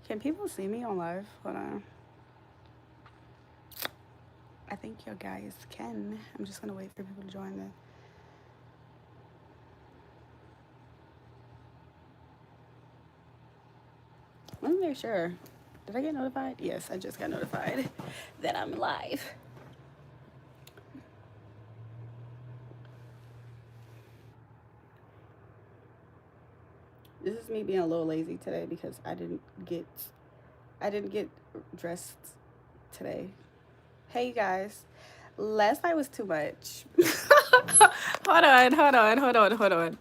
Can people see me on live? Hold on. I think you guys can. I'm just gonna wait for people to join the. Let me make sure. Did I get notified? Yes, I just got notified that I'm live. This is me being a little lazy today because I didn't get dressed today. Hey you guys. Last night was too much. hold on.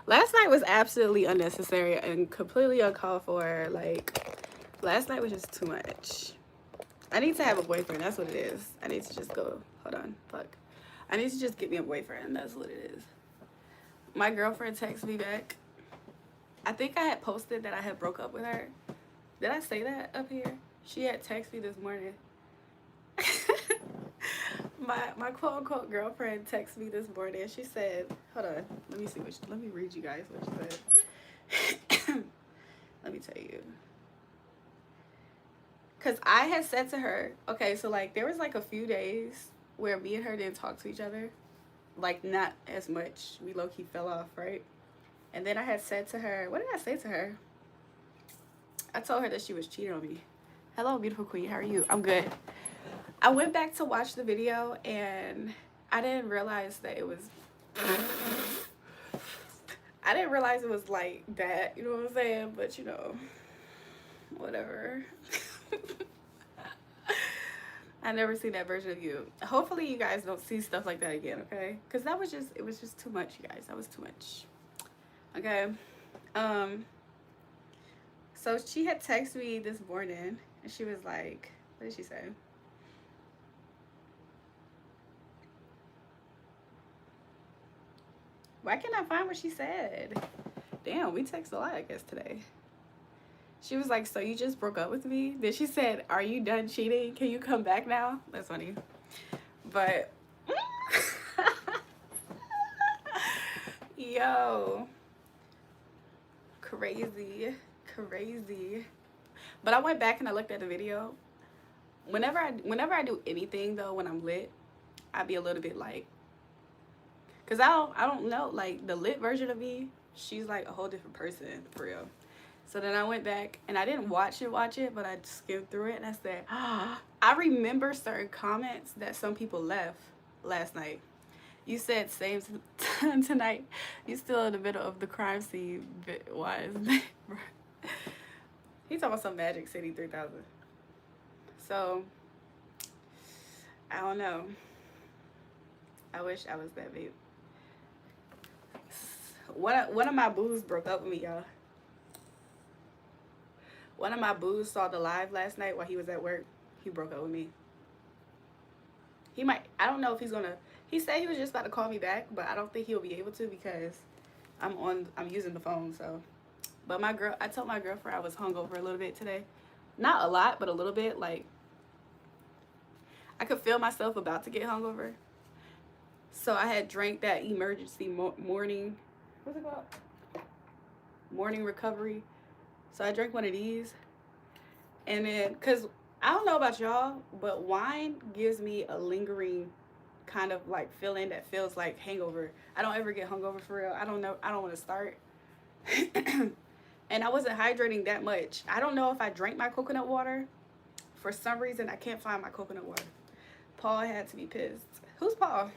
Last night was absolutely unnecessary and completely uncalled for. Like, last night was just too much. I need to have a boyfriend. That's what it is. I need to just go. Hold on. Fuck. I need to just get me a boyfriend. That's what it is. My girlfriend texted me back. I think I had posted that I had broke up with her. Did I say that up here? She had texted me this morning. my quote unquote girlfriend texted me this morning. She said, hold on, let me read you guys what she said. Let me tell you. Cause I had said to her, okay, so like there was like a few days where me and her didn't talk to each other. Like not as much. We low key fell off, right? And then I had said to her, what did I say to her? I told her that she was cheating on me. Hello, beautiful queen. How are you? I'm good. I went back to watch the video and I didn't realize that it was I didn't realize it was like that, you know what I'm saying? But you know, whatever. I never seen that version of you. Hopefully you guys don't see stuff like that again, okay? Because that was just, it was just too much, you guys. That was too much. Okay. So she had texted me this morning and she was like, what did she say? Why can't I find what she said? Damn, we text a lot, I guess, today. She was like, so you just broke up with me? Then she said, are you done cheating? Can you come back now? That's funny. But, yo, crazy. But I went back and I looked at the video. Whenever I do anything, though, when I'm lit, I be a little bit like, because I don't know, like, the lit version of me, she's like a whole different person, for real. So then I went back and I didn't watch it, but I skimmed through it and I said, I remember certain comments that some people left last night. You said same tonight. You still in the middle of the crime scene. Why is that? He's talking about some Magic City 3000. So I don't know. I wish I was that babe. One of my boos broke up with me, y'all. One of my boos saw the live last night while he was at work. He broke up with me. He might, I don't know if he's gonna, he said he was just about to call me back, but I don't think he'll be able to because I'm using the phone, so. But I told my girlfriend I was hungover a little bit today. Not a lot, but a little bit. Like, I could feel myself about to get hungover. So I had drank that emergency morning, what's it called? Morning recovery. So I drank one of these. And then, because I don't know about y'all, but wine gives me a lingering kind of like feeling that feels like hangover. I don't ever get hungover for real. I don't know. I don't want to start. And I wasn't hydrating that much. I don't know if I drank my coconut water. For some reason, I can't find my coconut water. Paul had to be pissed. Who's Paul?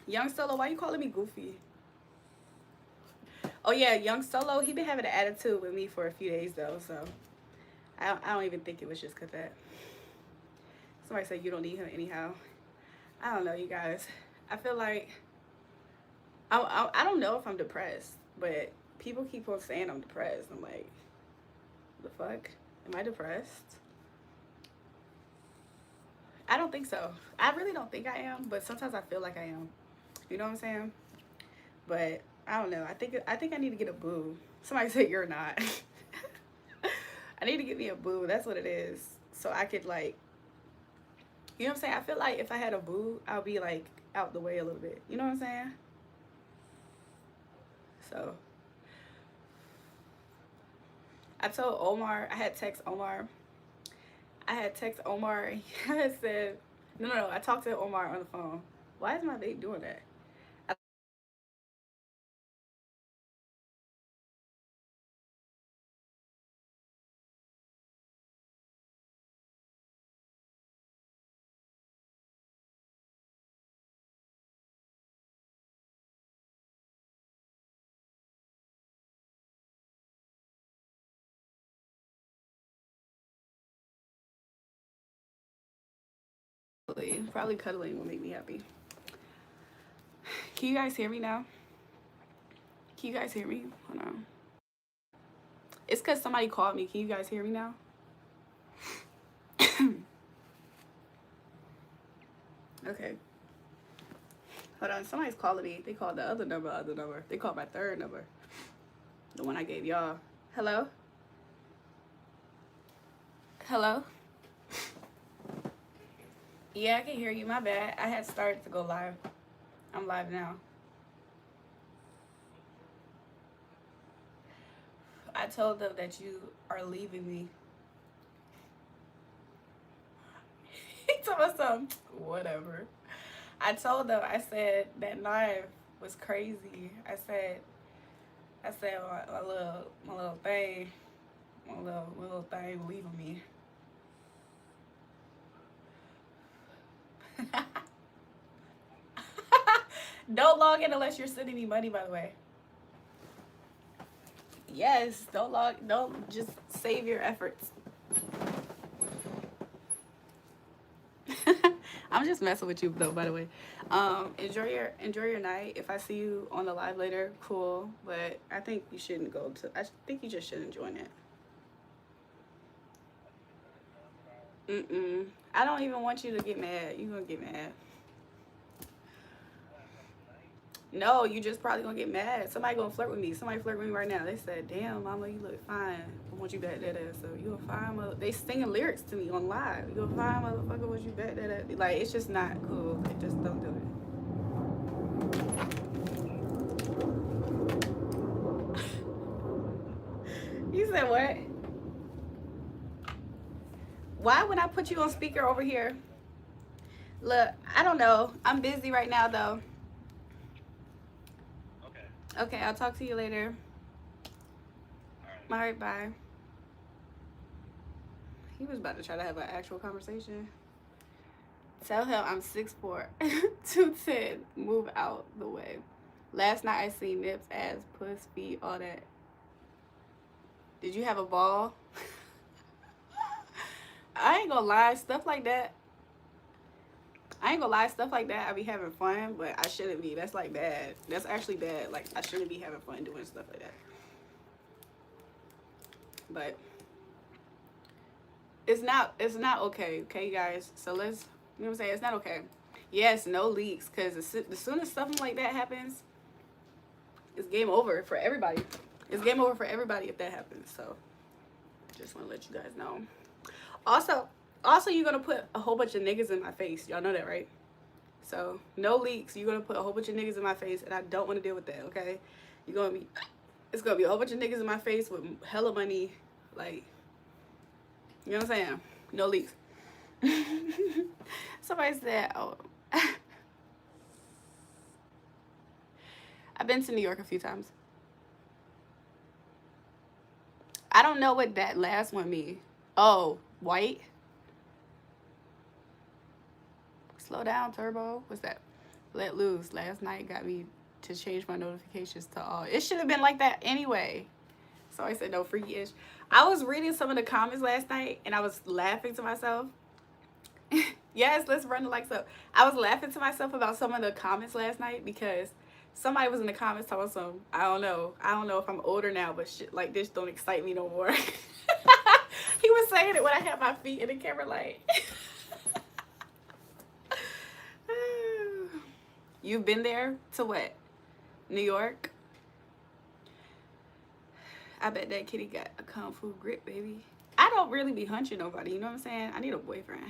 Young Solo, why you calling me goofy? Oh yeah, Young Solo, he been having an attitude with me for a few days though, so I don't even think it was just cause that. Somebody said you don't need him anyhow. I don't know, you guys. I feel like I don't know if I'm depressed, but people keep on saying I'm depressed. I'm like, the fuck? Am I depressed? I don't think so. I really don't think I am, but sometimes I feel like I am. You know what I'm saying? But I don't know. I think I need to get a boo. Somebody said you're not. I need to get me a boo. That's what it is. So I could like, you know what I'm saying? I feel like if I had a boo, I'll be like out the way a little bit. You know what I'm saying? So I told Omar, I had text Omar. I had text Omar and I had said, no, I talked to Omar on the phone. Why is my vape doing that? Probably cuddling will make me happy. Can you guys hear me now? Can you guys hear me? Hold on. It's because somebody called me. Can you guys hear me now? Okay. Hold on. Somebody's calling me. They called the other number. They called my third number. The one I gave y'all. Hello? Hello? Yeah, I can hear you. My bad. I had started to go live. I'm live now. I told them that you are leaving me. He told me something. Whatever. I told them, I said that knife was crazy. I said my little thing, my little thing leaving me. Don't log in unless you're sending me money, by the way. Yes, don't just save your efforts. I'm just messing with you though, by the way. Enjoy your night. If I see you on the live later, cool. But I think you shouldn't go to. I think you just shouldn't join it. I don't even want you to get mad. You gonna get mad. No, you just probably gonna get mad. Somebody gonna flirt with me. Somebody flirt with me right now. They said, "Damn, mama, you look fine. I want you back that ass." So you a fine mother. They singing lyrics to me on live. You a fine motherfucker. Want you back that ass? Like it's just not cool. Like, just don't do it. You said what? Why would I put you on speaker over here? Look, I don't know. I'm busy right now though. Okay, I'll talk to you later. All right, bye. He was about to try to have an actual conversation. Tell him I'm 6'4", 210. Move out the way. Last night I seen nips, ass, puss, feet, all that. Did you have a ball? I ain't gonna lie, stuff like that. I ain't gonna lie, stuff like that I be having fun, but I shouldn't be. That's like bad. That's actually bad. Like I shouldn't be having fun doing stuff like that. But it's not okay, okay guys. So let's, you know what I'm saying? It's not okay. Yes, no leaks, because as soon as something like that happens, it's game over for everybody. It's game over for everybody if that happens. So just want to let you guys know. Also, you're gonna put a whole bunch of niggas in my face. Y'all know that, right? So no leaks. You're gonna put a whole bunch of niggas in my face, and I don't want to deal with that. Okay? It's gonna be a whole bunch of niggas in my face with hella money, like, you know what I'm saying? No leaks. Somebody said, "Oh, I've been to New York a few times." I don't know what that last one mean. Oh, white. Slow down, Turbo. What's that? Let loose. Last night got me to change my notifications to all. It should have been like that anyway. So I said no, freaky-ish. I was reading some of the comments last night and I was laughing to myself. Yes, let's run the likes up. I was laughing to myself about some of the comments last night because somebody was in the comments talking some, I don't know if I'm older now, but shit like this don't excite me no more. He was saying it when I had my feet in the camera light. You've been there to what? New York? I bet that kitty got a kung fu grip, baby. I don't really be hunching nobody, you know what I'm saying? I need a boyfriend.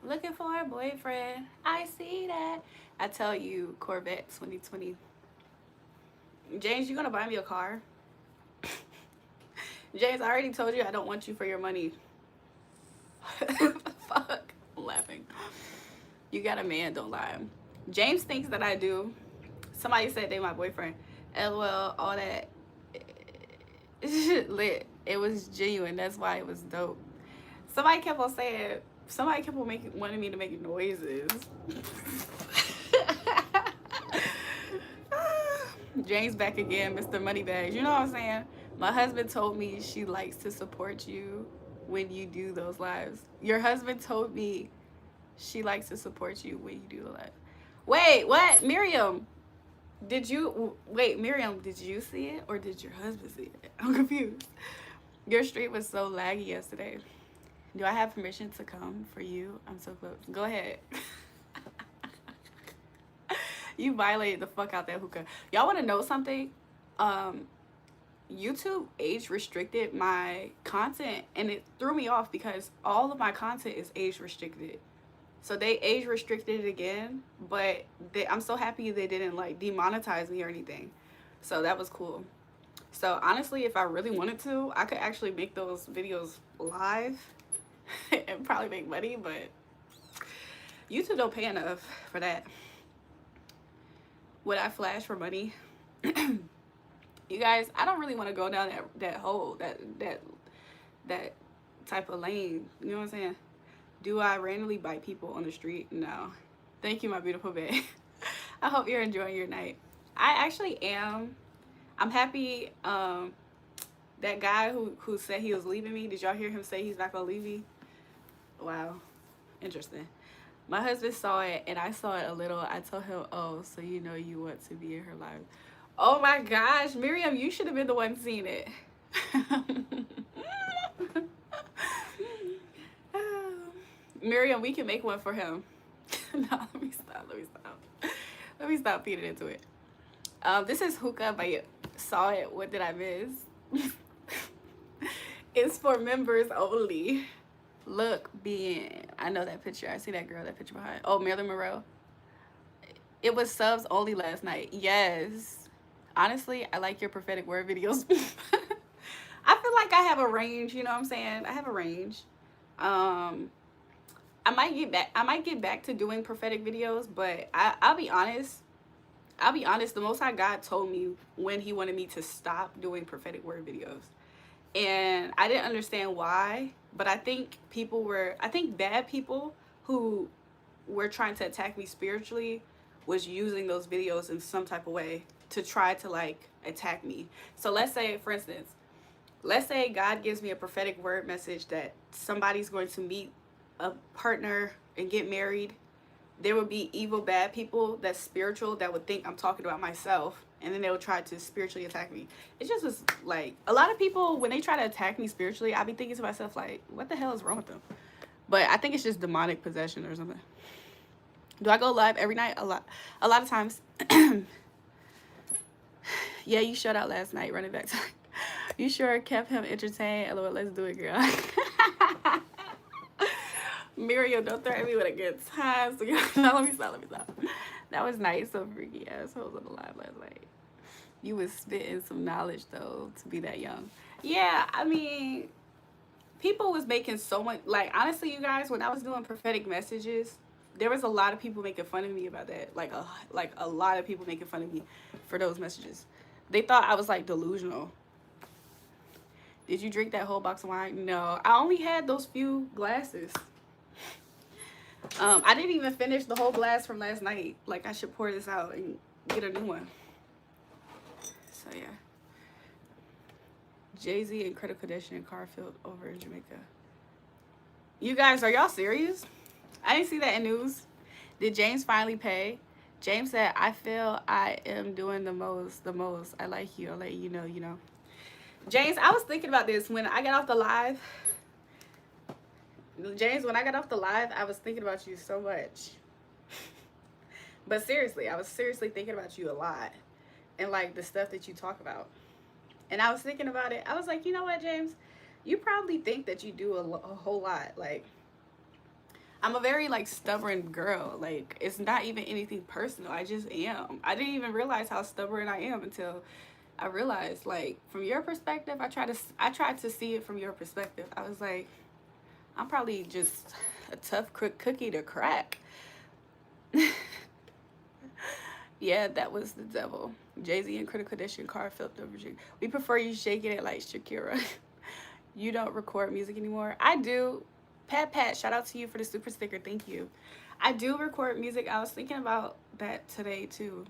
Looking for a boyfriend. I see that. I tell you, Corvette 2020. James, you gonna buy me a car? James, I already told you I don't want you for your money. Fuck. I'm laughing. You got a man, don't lie. James thinks that I do. Somebody said they my boyfriend. LOL, all that lit. It was genuine. That's why it was dope. Somebody kept on saying, somebody kept on wanting me to make noises. James back again, Mr. Moneybags. You know what I'm saying? My husband told me she likes to support you when you do those lives. Your husband told me she likes to support you when you do the live. Wait, what? Miriam, did you, wait, Miriam, did you see it or did your husband see it? I'm confused. Your stream was so laggy yesterday. Do I have permission to come for you? I'm so close. Go ahead. You violated the fuck out that hookah. Y'all want to know something? YouTube age restricted my content and it threw me off because all of my content is age restricted. So they age restricted it again, but I'm so happy they didn't like demonetize me or anything. So that was cool. So honestly, if I really wanted to, I could actually make those videos live and probably make money, but YouTube don't pay enough for that. Would I flash for money? You guys, I don't really want to go down that hole, that type of lane. You know what I'm saying? Do I randomly bite people on the street? No. Thank you, my beautiful babe. I hope you're enjoying your night. I actually am. I'm happy. That guy who said he was leaving me, did y'all hear him say he's not gonna leave me? Wow. Interesting. My husband saw it and I saw it a little. I told him, oh, so you know you want to be in her life. Oh my gosh, Miriam, you should have been the one seeing it. Miriam, we can make one for him. No, let me stop feeding into it. This is hookah by Saw It. What did I miss? It's for members only. Look, being, I know that picture. I see that girl, that picture behind. Oh, Marilyn Monroe. It was subs only last night. Yes. Honestly, I like your prophetic word videos. I feel like I have a range, you know what I'm saying? I have a range. I might get back to doing prophetic videos, but I'll be honest. The Most High God told me when he wanted me to stop doing prophetic word videos. And I didn't understand why, but I think bad people who were trying to attack me spiritually was using those videos in some type of way to try to like attack me. So let's say, for instance, let's say God gives me a prophetic word message that somebody's going to meet a partner and get married. There would be evil, bad people that's spiritual that would think I'm talking about myself, and then they would try to spiritually attack me. It just was like, a lot of people, when they try to attack me spiritually, I be thinking to myself like, what the hell is wrong with them? But I think it's just demonic possession or something. Do I go live every night? A lot of times. Yeah, you shut out last night. Running back to you sure kept him entertained. LOL, let's do it, girl. Miriam, don't threaten me with a good time. So, no, let me stop. That was nice. So freaky assholes on the live last night. You was spitting some knowledge though to be that young. Yeah, I mean, people was making so much. Like honestly, you guys, when I was doing prophetic messages, there was a lot of people making fun of me about that. Like a lot of people making fun of me for those messages. They thought I was like delusional. Did you drink that whole box of wine? No, I only had those few glasses. I didn't even finish the whole glass from last night. Like, I should pour this out and get a new one. So, yeah. Jay-Z and Credit Condition car filled over in Jamaica. You guys, are y'all serious? I didn't see that in news. Did James finally pay? James said, I feel I am doing the most. I like you. I'll let you know. James, I was thinking about this when I got off the live. James, when I got off the live, I was thinking about you so much. But seriously, I was seriously thinking about you a lot. And like the stuff that you talk about. And I was thinking about it. I was like, you know what, James? You probably think that you do a whole lot. Like, I'm a very like stubborn girl. Like, it's not even anything personal. I just am. I didn't even realize how stubborn I am until I realized, like, from your perspective, I tried to see it from your perspective. I was like, I'm probably just a tough cookie to crack. Yeah, that was the devil. Jay-Z in critical condition, car flipped over. We prefer you shaking it like Shakira. You don't record music anymore. I do. Pat, shout out to you for the super sticker. Thank you. I do record music. I was thinking about that today too.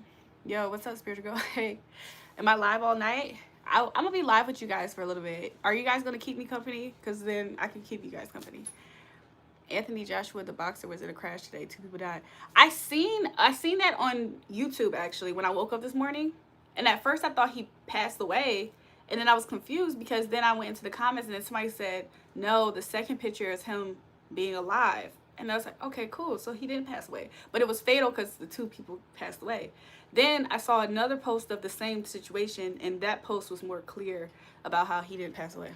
Yo, what's up, spiritual girl? Hey, am I live all night? I'm gonna be live with you guys for a little bit. Are you guys gonna keep me company? Because then I can keep you guys company. Anthony Joshua, the boxer, was in a crash today. 2 people died. I seen that on YouTube actually when I woke up this morning. And at first I thought he passed away. And then I was confused because then I went into the comments and then somebody said, no, the second picture is him being alive. And I was like, okay, cool. So he didn't pass away. But it was fatal because the 2 people passed away. Then I saw another post of the same situation. And that post was more clear about how he didn't pass away.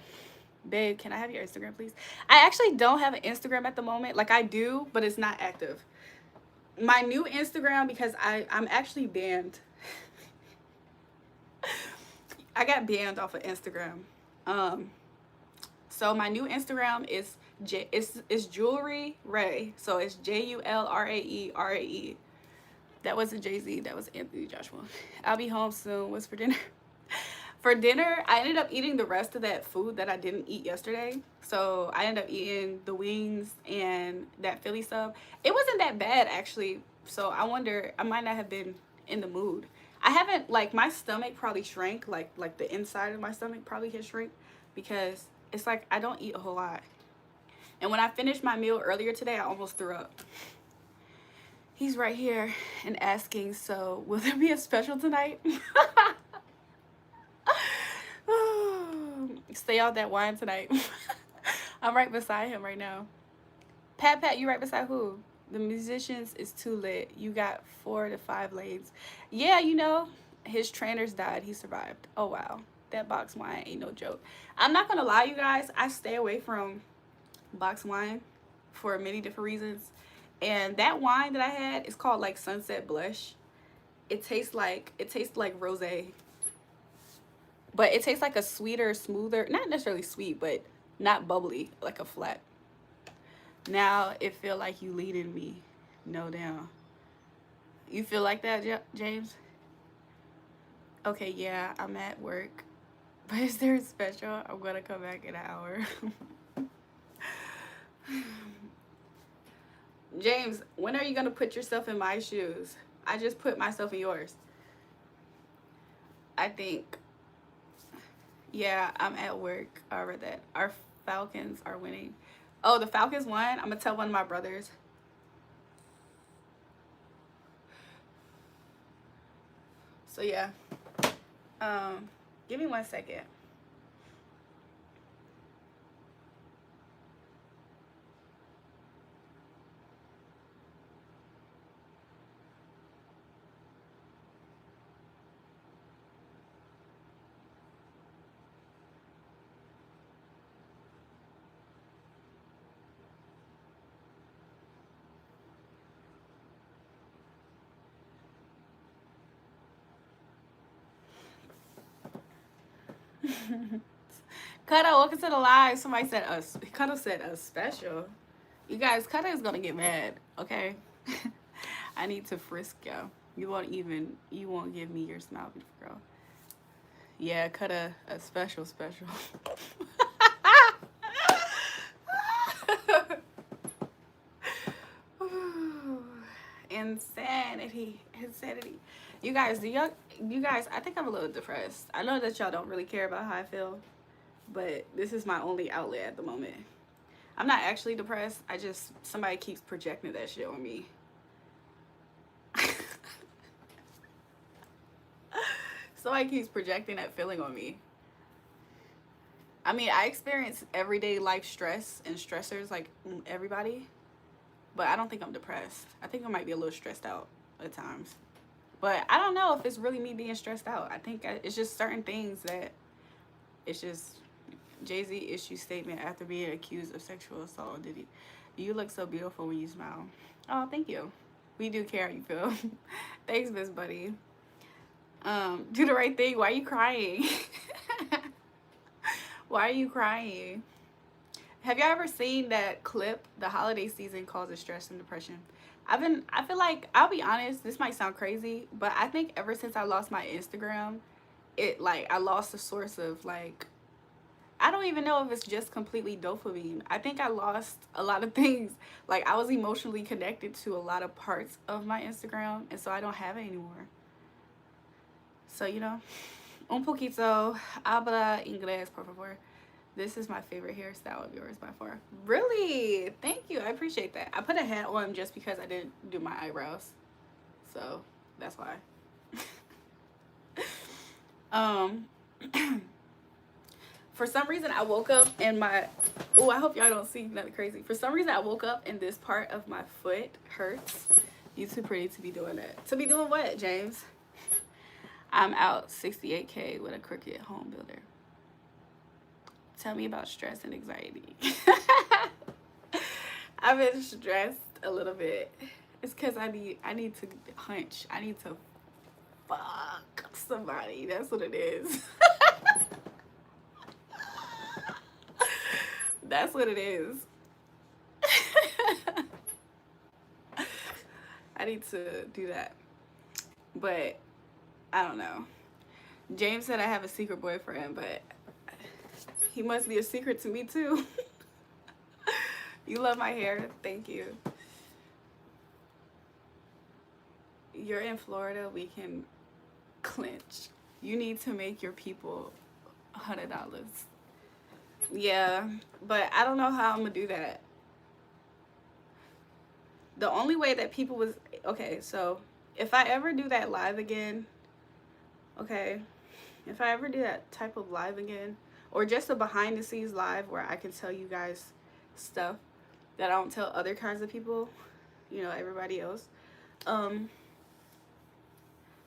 Babe, can I have your Instagram, please? I actually don't have an Instagram at the moment. Like, I do, but it's not active. My new Instagram, because I'm actually banned. I got banned off of Instagram. So my new Instagram is JulraeJulrae. So it's JulraeRae. That wasn't Jay-Z. That was Anthony Joshua. I'll be home soon. What's for dinner? For dinner, I ended up eating the rest of that food that I didn't eat yesterday. So I ended up eating the wings and that Philly sub. It wasn't that bad, actually. So I wonder, I might not have been in the mood. I haven't, like, my stomach probably shrank. Like the inside of my stomach probably has shrink because it's like I don't eat a whole lot. And when I finished my meal earlier today, I almost threw up. He's right here and asking, so will there be a special tonight? Stay out that wine tonight. I'm right beside him right now. Pat, you right beside who? The musicians is too lit. You got 4 to 5 lanes. Yeah, you know, his trainers died. He survived. Oh, wow. That box wine ain't no joke. I'm not going to lie, you guys. I stay away from box wine for many different reasons. And that wine that I had is called, like, Sunset Blush. It tastes like rosé. But it tastes like a sweeter, smoother, not necessarily sweet, but not bubbly, like a flat. Now it feel like you leading me. No down. You feel like that, James? Okay, yeah, I'm at work. But is there a special? I'm gonna come back in an hour. James, when are you gonna put yourself in my shoes? I just put myself in yours. I think. Yeah, I'm at work. I read that. Our Falcons are winning. Oh, the Falcons won? I'm going to tell one of my brothers. So, yeah. Give me 1 second. Cutter, welcome to the live. Somebody said us. Cutter said a special. You guys, Cutter is gonna get mad. Okay, I need to frisk y'all. You won't give me your smile, beautiful girl. Yeah, Cutter a special. Insanity. You guys, I think I'm a little depressed. I know that y'all don't really care about how I feel, but this is my only outlet at the moment. I'm not actually depressed. Somebody keeps projecting that shit on me. Somebody keeps projecting that feeling on me. I mean, I experience everyday life stress and stressors like everybody, but I don't think I'm depressed. I think I might be a little stressed out at times. But I don't know if it's really me being stressed out. I think it's just certain things that it's just Jay-Z issue statement after being accused of sexual assault. You look so beautiful when you smile. Oh, thank you. We do care how you feel. Thanks, Miss Buddy. Do the right thing. Why are you crying? Why are you crying? Have y'all ever seen that clip, the holiday season causes stress and depression? I feel like, I'll be honest, this might sound crazy, but I think ever since I lost my Instagram, it, like, I lost the source of, like, I don't even know if it's just completely dopamine. I think I lost a lot of things. Like, I was emotionally connected to a lot of parts of my Instagram, and so I don't have it anymore. So, you know, un poquito, habla inglés, por favor. This is my favorite hairstyle of yours by far. Really? Thank you. I appreciate that. I put a hat on just because I didn't do my eyebrows. So, that's why. For some reason, I woke up and my... Oh, I hope y'all don't see nothing crazy. For some reason, I woke up and this part of my foot hurts. You too pretty to be doing that. To be doing what, James? I'm out 68K with a crooked home builder. Tell me about stress and anxiety. I've been stressed a little bit. It's because I need to hunch. I need to fuck somebody. That's what it is. That's what it is. I need to do that. But I don't know. James said I have a secret boyfriend, but he must be a secret to me too. You love my hair. Thank you. You're in Florida. We can clinch. You need to make your people $100. Yeah, but I don't know how I'm gonna do that. The only way that people was... Okay, so if I ever do that live again, okay, if I ever do that type of live again, or just a behind the scenes live where I can tell you guys stuff that I don't tell other kinds of people, you know, everybody else,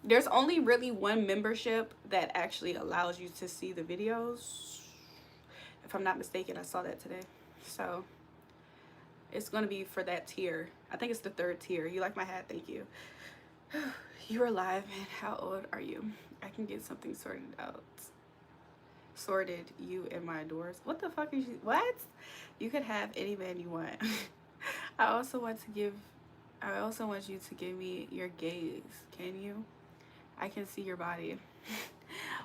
there's only really one membership that actually allows you to see the videos. If I'm not mistaken, I saw that today. So it's going to be for that tier. I think it's the 3rd tier. You like my hat? Thank you. You're alive, man. How old are you? I can get something sorted out. Sorted, you and my doors. What the fuck is you? What? You could have any man you want. I also want you to give me your gaze. Can you? I can see your body.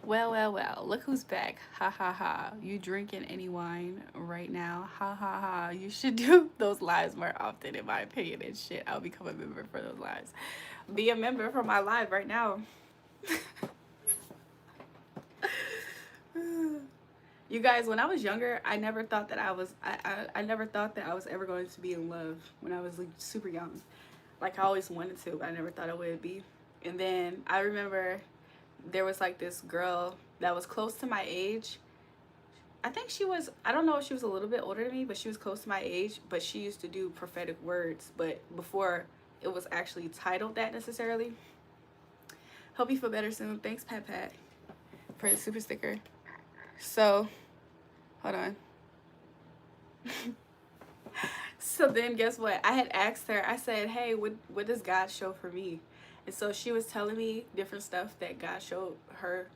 Well, look who's back. Ha ha ha. You drinking any wine right now? Ha ha ha. You should do those lives more often, in my opinion, and shit. I'll become a member for those lives. Be a member for my live right now. You guys, when I was younger, I never thought that I never thought that I was ever going to be in love when I was like super young. Like, I always wanted to, but I never thought I would be. And then I remember there was like this girl that was close to my age. I think she was, I don't know if she was a little bit older than me, but she was close to my age. But she used to do prophetic words, but before it was actually titled that necessarily. Hope you feel better soon. Thanks, Pat, for the super sticker. So, hold on. So then guess what? I had asked her, I said, hey, what does God show for me? And so she was telling me different stuff that God showed her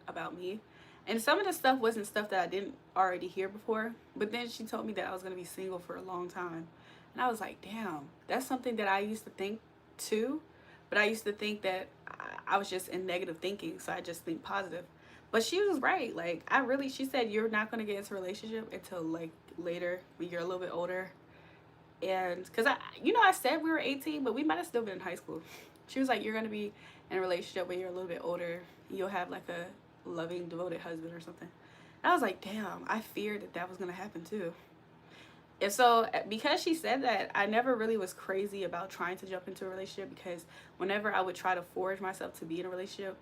about me. And some of the stuff wasn't stuff that I didn't already hear before. But then she told me that I was going to be single for a long time. And I was like, damn, that's something that I used to think too. But I used to think that I was just in negative thinking. So I just think positive. But she was right. Like, she said, you're not going to get into a relationship until like later when you're a little bit older. And because I said we were 18, but we might have still been in high school. She was like, you're going to be in a relationship when you're a little bit older. You'll have like a loving, devoted husband or something. And I was like, damn, I feared that was going to happen too. And so because she said that, I never really was crazy about trying to jump into a relationship, because whenever I would try to force myself to be in a relationship,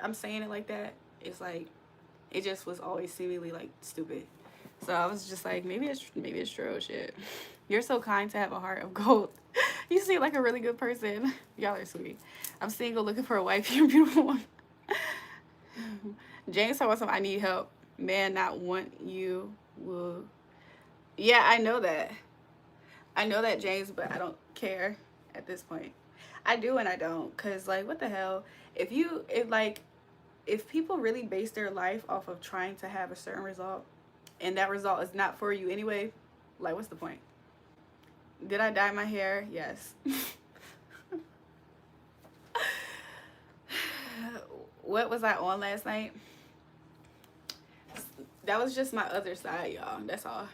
I'm saying it like that, it's like, it just was always seemingly like stupid. So I was just like, maybe it's true. Shit. You're so kind to have a heart of gold. You seem like a really good person. Y'all are sweet. I'm single, looking for a wife. You're a beautiful one. James talking about something, I need help. Man, not want you will. Yeah, I know that. I know that, James, but I don't care at this point. I do and I don't. Because, like, what the hell? If if people really base their life off of trying to have a certain result, and that result is not for you anyway, like, what's the point? Did I dye my hair? Yes. What was I on last night? That was just my other side, y'all. That's all.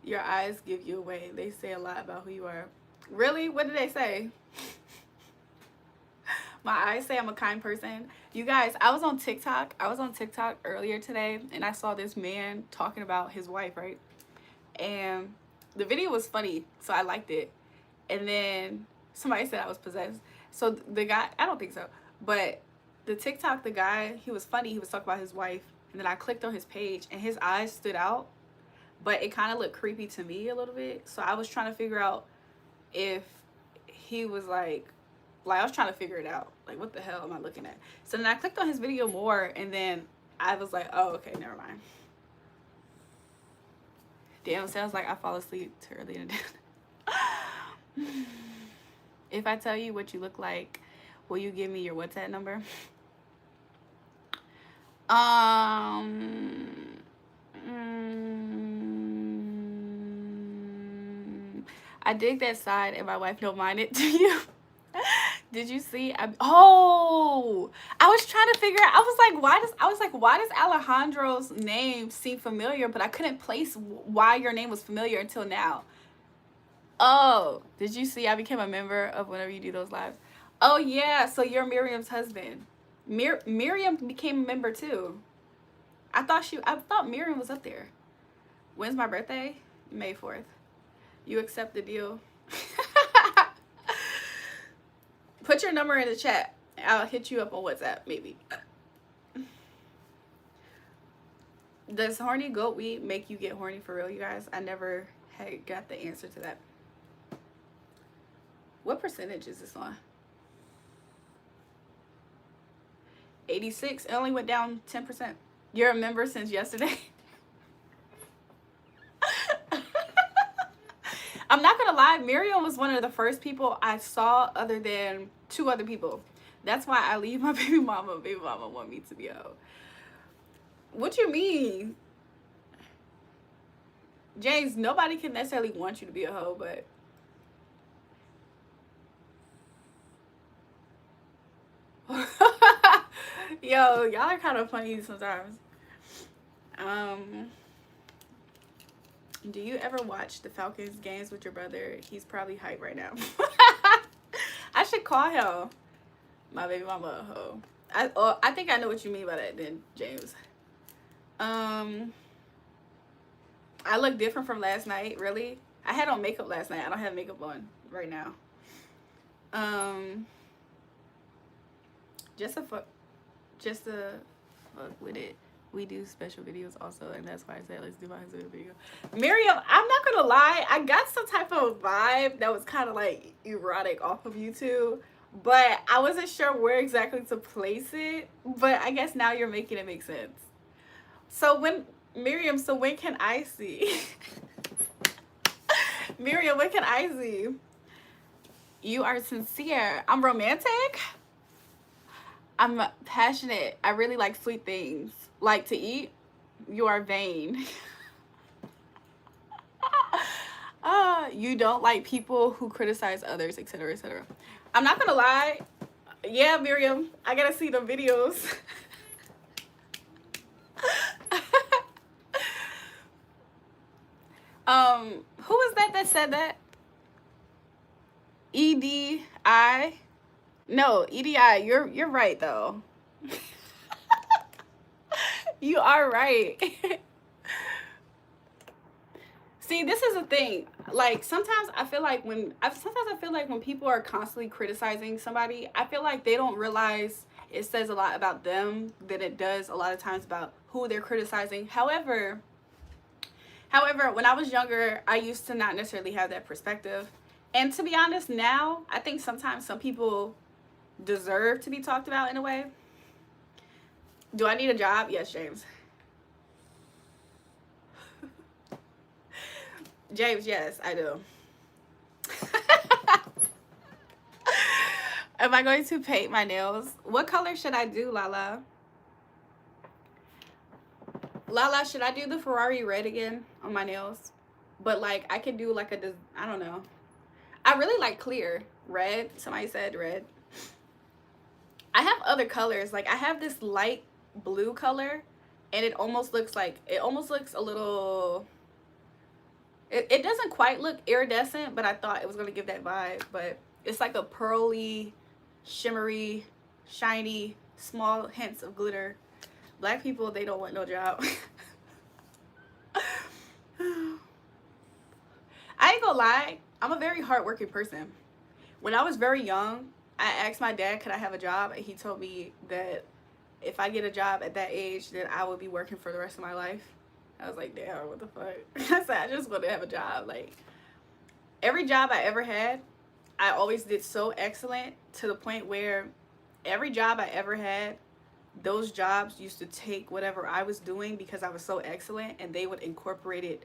Your eyes give you away. They say a lot about who you are. Really? What did they say? My eyes say I'm a kind person. You guys, I was on TikTok. Earlier today, and I saw this man talking about his wife, right? And the video was funny, so I liked it. And then somebody said I was possessed. So the guy, I don't think so, but the TikTok, the guy, he was funny. He was talking about his wife, and then I clicked on his page, and his eyes stood out, but it kind of looked creepy to me a little bit. So I was trying to figure out if he was like I was trying to figure it out. Like, what the hell am I looking at? So then I clicked on his video more, and then I was like, oh, okay, never mind. Damn, sounds like I fall asleep too early in the day. If I tell you what you look like, will you give me your WhatsApp number? I dig that side, and my wife don't mind it. To you? Did you see? I was trying to figure out. I was like, why does Alejandro's name seem familiar? But I couldn't place why your name was familiar until now. Oh, did you see? I became a member of Whenever You Do Those Lives. Oh yeah, so you're Miriam's husband. Miriam became a member too. I thought Miriam was up there. When's my birthday? May 4th. You accept the deal? Put your number in the chat. I'll hit you up on WhatsApp, maybe. Does horny goat weed make you get horny for real, you guys? I never had got the answer to that. What percentage is this on? 86. It only went down 10%. You're a member since yesterday. I'm not gonna lie, Miriam was one of the first people I saw other than 2 other people. That's why I leave my baby mama. Baby mama want me to be a hoe. What you mean? James, nobody can necessarily want you to be a hoe, but yo, y'all are kind of funny sometimes. Do you ever watch the Falcons games with your brother? He's probably hype right now. I should call him. My baby mama a hoe. I think I know what you mean by that then, James. I look different from last night, really? I had on makeup last night. I don't have makeup on right now. Just to fuck with it. We do special videos also, and that's why I said let's do my husband video. Miriam, I'm not gonna lie, I got some type of vibe that was kind of like erotic off of YouTube, but I wasn't sure where exactly to place it. But I guess now you're making it make sense. So when can I see? Miriam, when can I see? You are sincere. I'm romantic. I'm passionate. I really like sweet things. Like to eat. You are vain. You don't like people who criticize others, etc., etc. I'm not gonna lie. Yeah, Miriam, I gotta see the videos. Who was that said that? EDI? No, EDI. You're right though. You are right. See, this is the thing. Like sometimes I feel like when people are constantly criticizing somebody, I feel like they don't realize it says a lot about them than it does a lot of times about who they're criticizing. However, when I was younger, I used to not necessarily have that perspective. And to be honest, now I think sometimes some people deserve to be talked about in a way. Do I need a job? Yes, James. James, yes, I do. Am I going to paint my nails? What color should I do, Lala? Lala, should I do the Ferrari red again on my nails? But like, I could do like I don't know. I really like clear red. Somebody said red. I have other colors. Like I have this light blue color, and it almost looks a little. It doesn't quite look iridescent, but I thought it was gonna give that vibe. But it's like a pearly, shimmery, shiny, small hints of glitter. Black people, they don't want no job. I ain't gonna lie, I'm a very hardworking person. When I was very young, I asked my dad, could I have a job? And he told me that if I get a job at that age, then I would be working for the rest of my life. I was like, damn, what the fuck? I said, I just want to have a job. Like, every job I ever had, I always did so excellent to the point where every job I ever had, those jobs used to take whatever I was doing because I was so excellent, and they would incorporate it.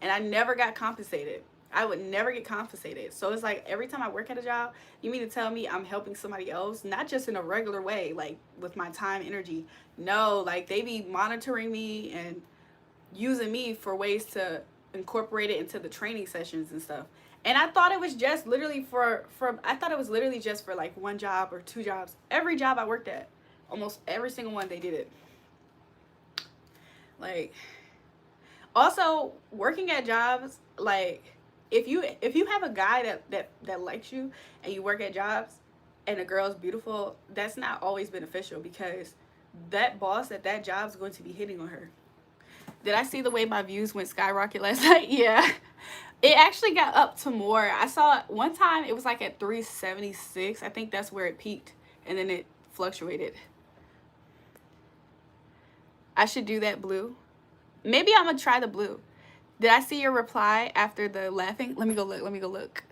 And I never got compensated. I would never get compensated. So it's like every time I work at a job, you mean to tell me I'm helping somebody else? Not just in a regular way, like with my time, energy. No, like they be monitoring me and using me for ways to incorporate it into the training sessions and stuff. And I thought it was just literally I thought it was literally just for like one job or two jobs. Every job I worked at, almost every single one, they did it. Like, also working at jobs, like if you have a guy that likes you and you work at jobs and a girl's beautiful, that's not always beneficial because that boss at that job is going to be hitting on her. Did I see the way my views went skyrocket last night? Yeah. It actually got up to more. I saw it one time, it was like at 376. I think that's where it peaked, and then it fluctuated. I should do that blue. Maybe I'm gonna try the blue. Did I see your reply after the laughing? Let me go look.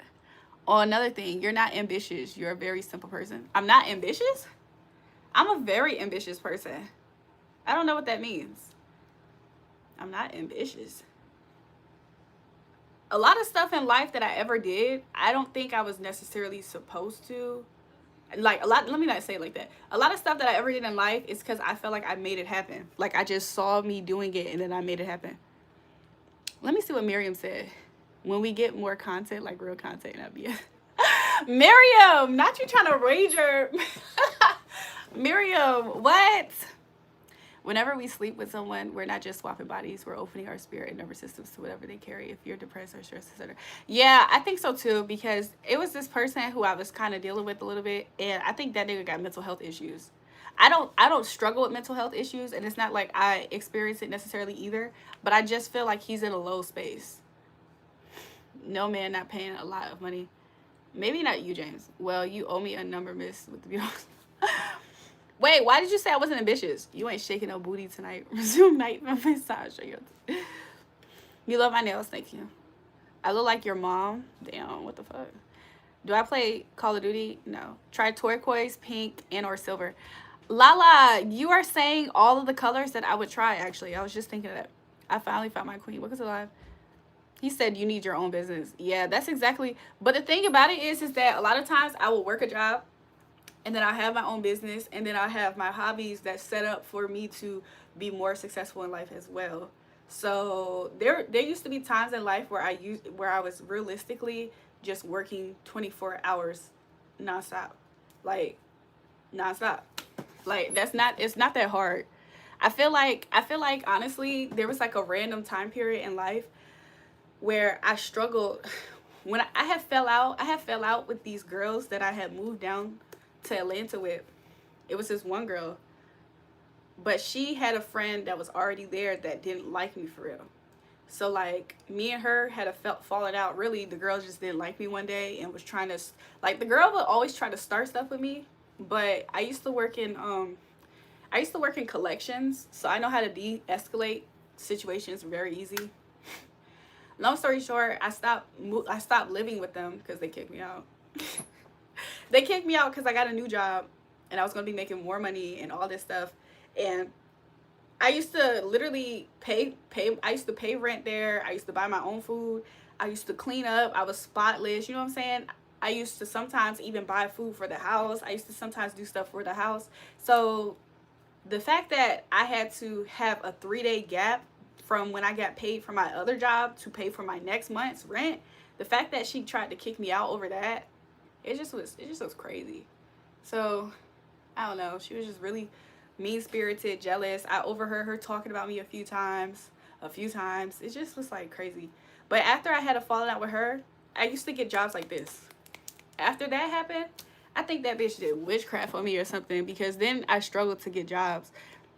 Oh, another thing, you're not ambitious. You're a very simple person. I'm not ambitious? I'm a very ambitious person. I don't know what that means. I'm not ambitious. A lot of stuff in life that I ever did, I don't think I was necessarily supposed to. Like, let me not say it like that. A lot of stuff that I ever did in life is because I felt like I made it happen. Like, I just saw me doing it and then I made it happen. Let me see what Miriam said. When we get more content, like real content, that'd be it. Miriam, not you trying to rage her. Miriam, what? Whenever we sleep with someone, we're not just swapping bodies. We're opening our spirit and nervous systems to whatever they carry. If you're depressed or stressed, etc. Yeah, I think so too, because it was this person who I was kind of dealing with a little bit, and I think that nigga got mental health issues. I don't struggle with mental health issues, and it's not like I experience it necessarily either, but I just feel like he's in a low space. No man not paying a lot of money. Maybe not you, James. Well, you owe me a number, miss, with the beautiful. Wait, why did you say I wasn't ambitious? You ain't shaking no booty tonight. Resume night massage. You love my nails, thank you. I look like your mom. Damn, what the fuck? Do I play Call of Duty? No. Try turquoise, pink, and or silver. Lala, you are saying all of the colors that I would try, actually. I was just thinking of that. I finally found my queen. Look, alive. He said you need your own business. Yeah, that's exactly. But the thing about it is that a lot of times I will work a job, and then I have my own business, and then I have my hobbies that's set up for me to be more successful in life as well. So there used to be times in life where I was realistically just working 24 hours nonstop. Like nonstop. Like it's not that hard. I feel like honestly, there was like a random time period in life where I struggled when I have fell out with these girls that I had moved down to Atlanta with. It was this one girl, but she had a friend that was already there that didn't like me for real. So like me and her had a falling out. Really, the girl just didn't like me one day and was trying to, like, the girl would always try to start stuff with me. But I used to work in collections, so I know how to de-escalate situations very easy. Long story short, I stopped living with them because they kicked me out. They kicked me out because I got a new job and I was going to be making more money and all this stuff. And I used to literally pay rent there. I used to buy my own food. I used to clean up. I was spotless. You know what I'm saying? I used to sometimes even buy food for the house. I used to sometimes do stuff for the house. So the fact that I had to have a 3-day gap from when I got paid for my other job to pay for my next month's rent, the fact that she tried to kick me out over that, it just was crazy. So I don't know. She was just really mean spirited, jealous. I overheard her talking about me a few times. A few times. It just was like crazy. But after I had a falling out with her, I used to get jobs like this. After that happened, I think that bitch did witchcraft on me or something, because then I struggled to get jobs.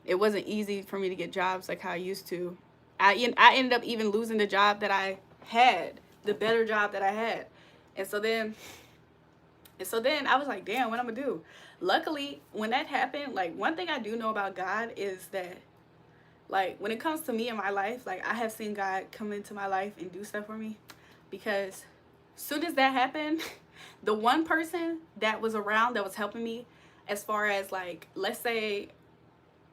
It wasn't easy for me to get jobs like how I used to. I ended up even losing the job that I had, the better job that I had. And so then I was like, damn, what I'm gonna do? Luckily, when that happened, like, one thing I do know about God is that, like, when it comes to me in my life, like, I have seen God come into my life and do stuff for me. Because soon as that happened, the one person that was around that was helping me, as far as, like, let's say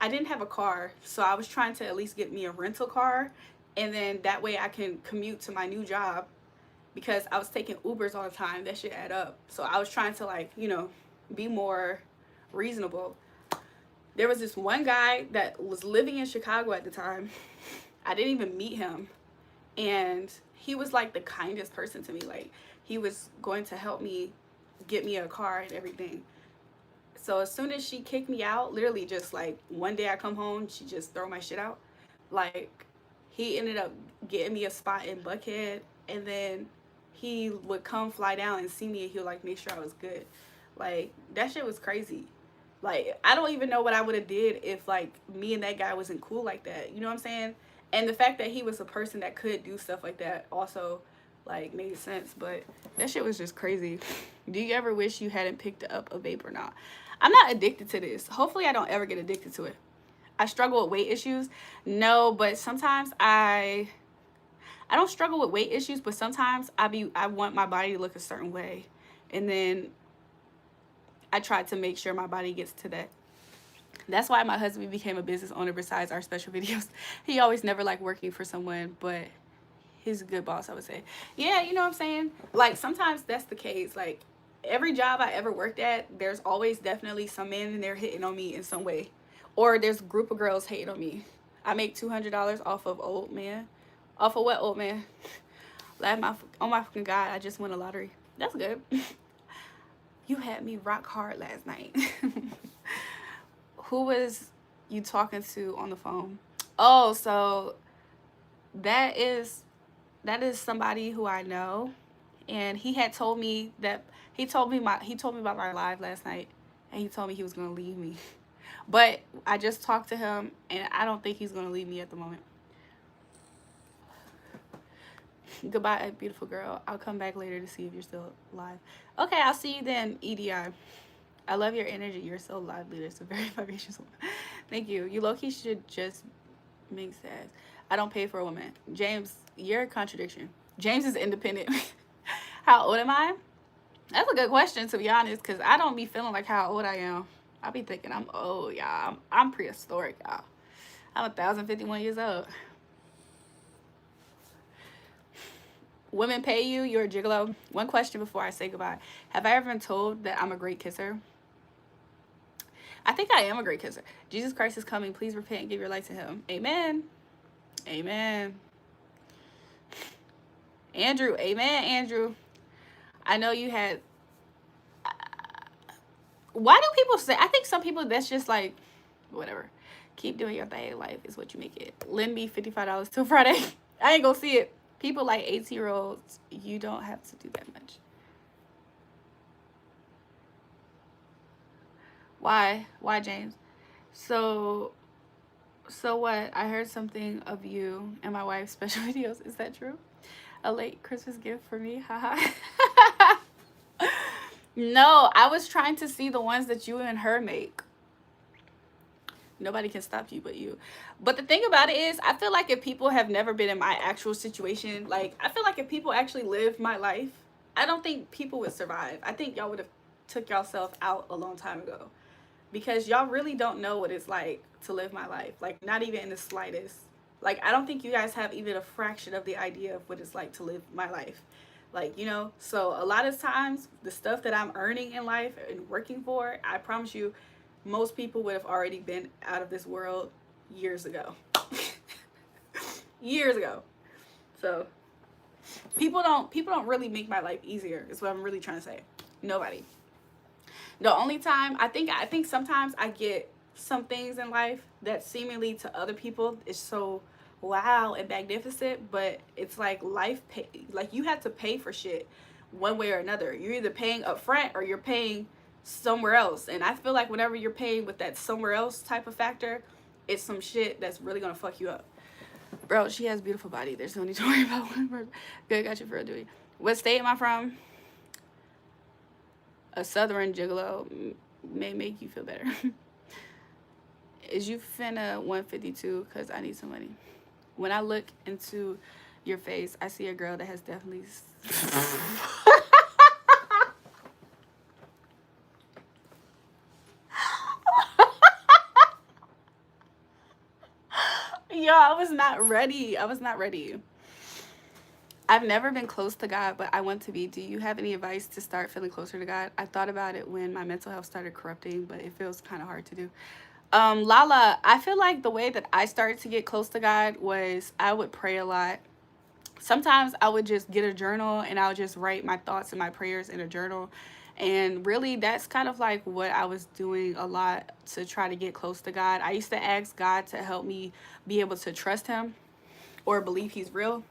I didn't have a car, so I was trying to at least get me a rental car, and then that way I can commute to my new job, because I was taking Ubers all the time. That shit add up. So I was trying to, like, you know, be more reasonable. There was this one guy that was living in Chicago at the time. I didn't even meet him. And he was like the kindest person to me. Like, he was going to help me get me a car and everything. So as soon as she kicked me out, literally just like one day I come home, she just throw my shit out. Like, he ended up getting me a spot in Buckhead, and then he would come fly down and see me, and he would like make sure I was good. Like, that shit was crazy. Like, I don't even know what I would have did if, like, me and that guy wasn't cool like that. You know what I'm saying? And the fact that he was a person that could do stuff like that also, like, made sense. But that shit was just crazy. Do you ever wish you hadn't picked up a vape or not? I'm not addicted to this. Hopefully I don't ever get addicted to it. I struggle with weight issues. No, but sometimes I don't struggle with weight issues, but sometimes I want my body to look a certain way. And then I try to make sure my body gets to that. That's why my husband became a business owner besides our special videos. He always never liked working for someone, but he's a good boss, I would say. Yeah, you know what I'm saying? Like, sometimes that's the case. Like, every job I ever worked at, there's always definitely some man in there hitting on me in some way. Or there's a group of girls hating on me. I make $200 off of old man. Off of what, old man? Oh my fucking God, I just won a lottery. That's good. You had me rock hard last night. Who was you talking to on the phone? Oh, so that is somebody who I know, and he had told me that he told me about my live last night, and he told me he was gonna leave me. But I just talked to him, and I don't think he's gonna leave me at the moment. Goodbye, beautiful girl. I'll come back later to see if you're still alive. Okay, I'll see you then, EDI. I love your energy. You're so lively. There's a very vivacious woman. Thank you. You low-key should just make sense. I don't pay for a woman. James, you're a contradiction. James is independent. How old am I? That's a good question, to be honest, because I don't be feeling like how old I am. I be thinking I'm old, y'all. I'm prehistoric, y'all. I'm 1,051 years old. Women pay you, you're a gigolo. One question before I say goodbye. Have I ever been told that I'm a great kisser? I think I am a great kisser. Jesus Christ is coming. Please repent and give your life to him. Amen. Amen. Andrew. Amen, Andrew. I know you had... Why do people say... I think some people, that's just like, whatever. Keep doing your thing. Life is what you make it. Lend me $55 till Friday. I ain't gonna see it. People like 18-year-olds, you don't have to do that much. Why? Why, James? So what? I heard something of you and my wife's special videos. Is that true? A late Christmas gift for me? Haha. No, I was trying to see the ones that you and her make. Nobody can stop you but you. But the thing about it is, I feel like if people have never been in my actual situation, like, I feel like if people actually lived my life, I don't think people would survive. I think y'all would have took yourself out a long time ago, because y'all really don't know what it's like to live my life. Like, not even in the slightest. Like, I don't think you guys have even a fraction of the idea of what it's like to live my life. Like, you know, so a lot of times the stuff that I'm earning in life and working for, I promise you, most people would have already been out of this world years ago. Years ago. So people don't really make my life easier, is what I'm really trying to say. Nobody. The only time I think sometimes I get some things in life that seemingly to other people is so wow and magnificent, but it's like life pay, like you have to pay for shit one way or another. You're either paying up front or you're paying somewhere else. And I feel like whenever you're paying with that somewhere else type of factor, it's some shit that's really gonna fuck you up. Bro, she has a beautiful body. There's no need to worry about one person. Good, got you for a duty. What state am I from? A southern gigolo may make you feel better. Is you finna 152? Because I need some money. When I look into your face, I see a girl that has definitely... Yo, I was not ready. I was not ready. I've never been close to God, but I want to be. Do you have any advice to start feeling closer to God? I thought about it when my mental health started corrupting, but it feels kind of hard to do. Lala, I feel like the way that I started to get close to God was I would pray a lot. Sometimes I would just get a journal and I would just write my thoughts and my prayers in a journal. And really, that's kind of like what I was doing a lot to try to get close to God. I used to ask God to help me be able to trust him or believe he's real.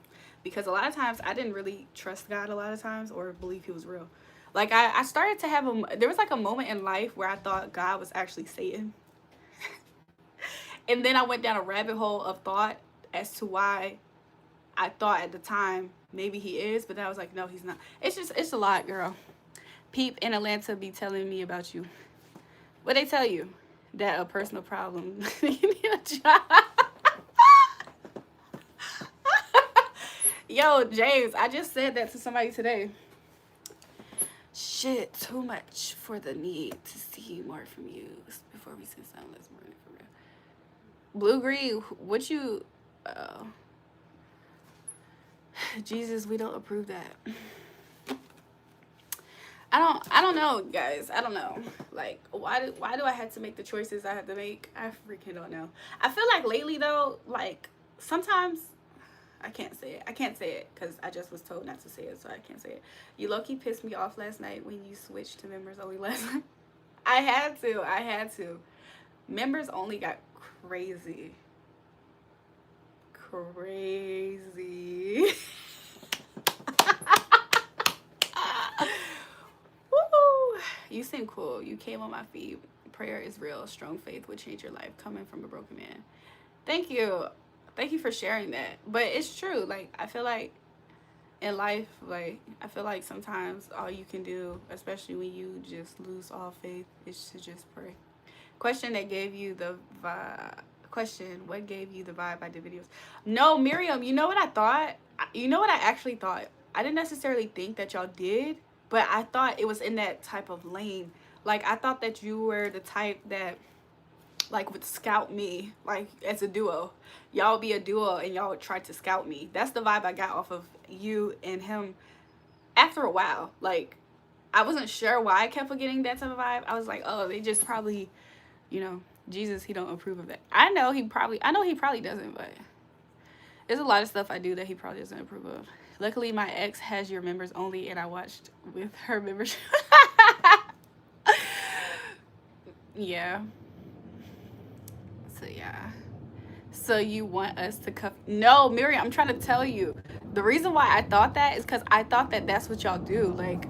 Because a lot of times I didn't really trust God a lot of times or believe he was real. Like I started to have there was like a moment in life where I thought God was actually Satan. And then I went down a rabbit hole of thought as to why I thought at the time maybe he is, but then I was like, no, he's not. It's a lot, girl. Peep in Atlanta be telling me about you. What they tell you? That a personal problem. You need a job. Yo, James, I just said that to somebody today. Shit, too much for the need to see more from you before we send something less more for real. Blue Green, what you... Jesus, we don't approve that. I don't know, guys. I don't know. Like, why do I have to make the choices I have to make? I freaking don't know. I feel like lately, though, like, sometimes... I can't say it. I can't say it because I just was told not to say it, so I can't say it. You low-key pissed me off last night when you switched to members only last night. I had to. Members only got crazy. Crazy. Woo! You seem cool. You came on my feed. Prayer is real. Strong faith would change your life. Coming from a broken man. Thank you. Thank you for sharing that. But it's true. Like, I feel like in life, like, I feel like sometimes all you can do, especially when you just lose all faith, is to just pray. Question that gave you the vibe. Question, what gave you the vibe I did videos? No, Miriam, you know what I thought? You know what I actually thought? I didn't necessarily think that y'all did, but I thought it was in that type of lane. Like, I thought that you were the type that, like, would scout me, like, as a duo. Y'all would be a duo and y'all would try to scout me. That's the vibe I got off of you and him after a while. Like, I wasn't sure why I kept getting that type of vibe. I was like, oh, they just probably, you know, Jesus, he don't approve of that. I know he probably doesn't, but there's a lot of stuff I do that he probably doesn't approve of. Luckily, my ex has your members only, and I watched with her membership. Yeah. So, yeah. So you want us to cuff? No, Miriam, I'm trying to tell you. The reason why I thought that is because I thought that that's what y'all do. Like,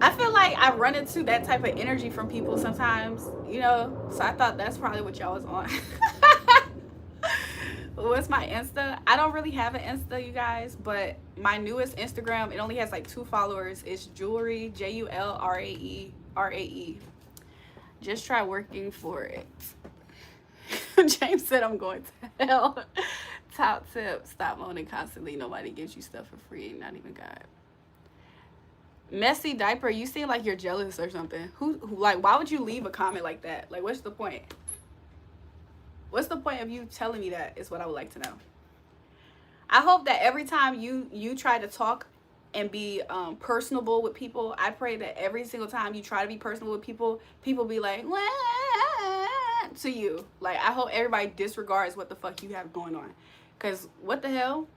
I feel like I run into that type of energy from people sometimes, you know? So I thought that's probably what y'all was on. What's my Insta? I don't really have an Insta, you guys, but my newest Instagram, it only has like 2 followers. It's Julrae, Julrae. Just try working for it. James said I'm going to hell. Top tip, stop moaning constantly. Nobody gives you stuff for free, not even God. Messy diaper, you seem like you're jealous or something. Who like, why would you leave a comment like that? Like, what's the point? What's the point of you telling me that is what I would like to know. I hope that every time you try to talk and be personable with people. I pray that every single time you try to be personable with people, people be like, "What?" to you. Like, I hope everybody disregards what the fuck you have going on. Because what the hell?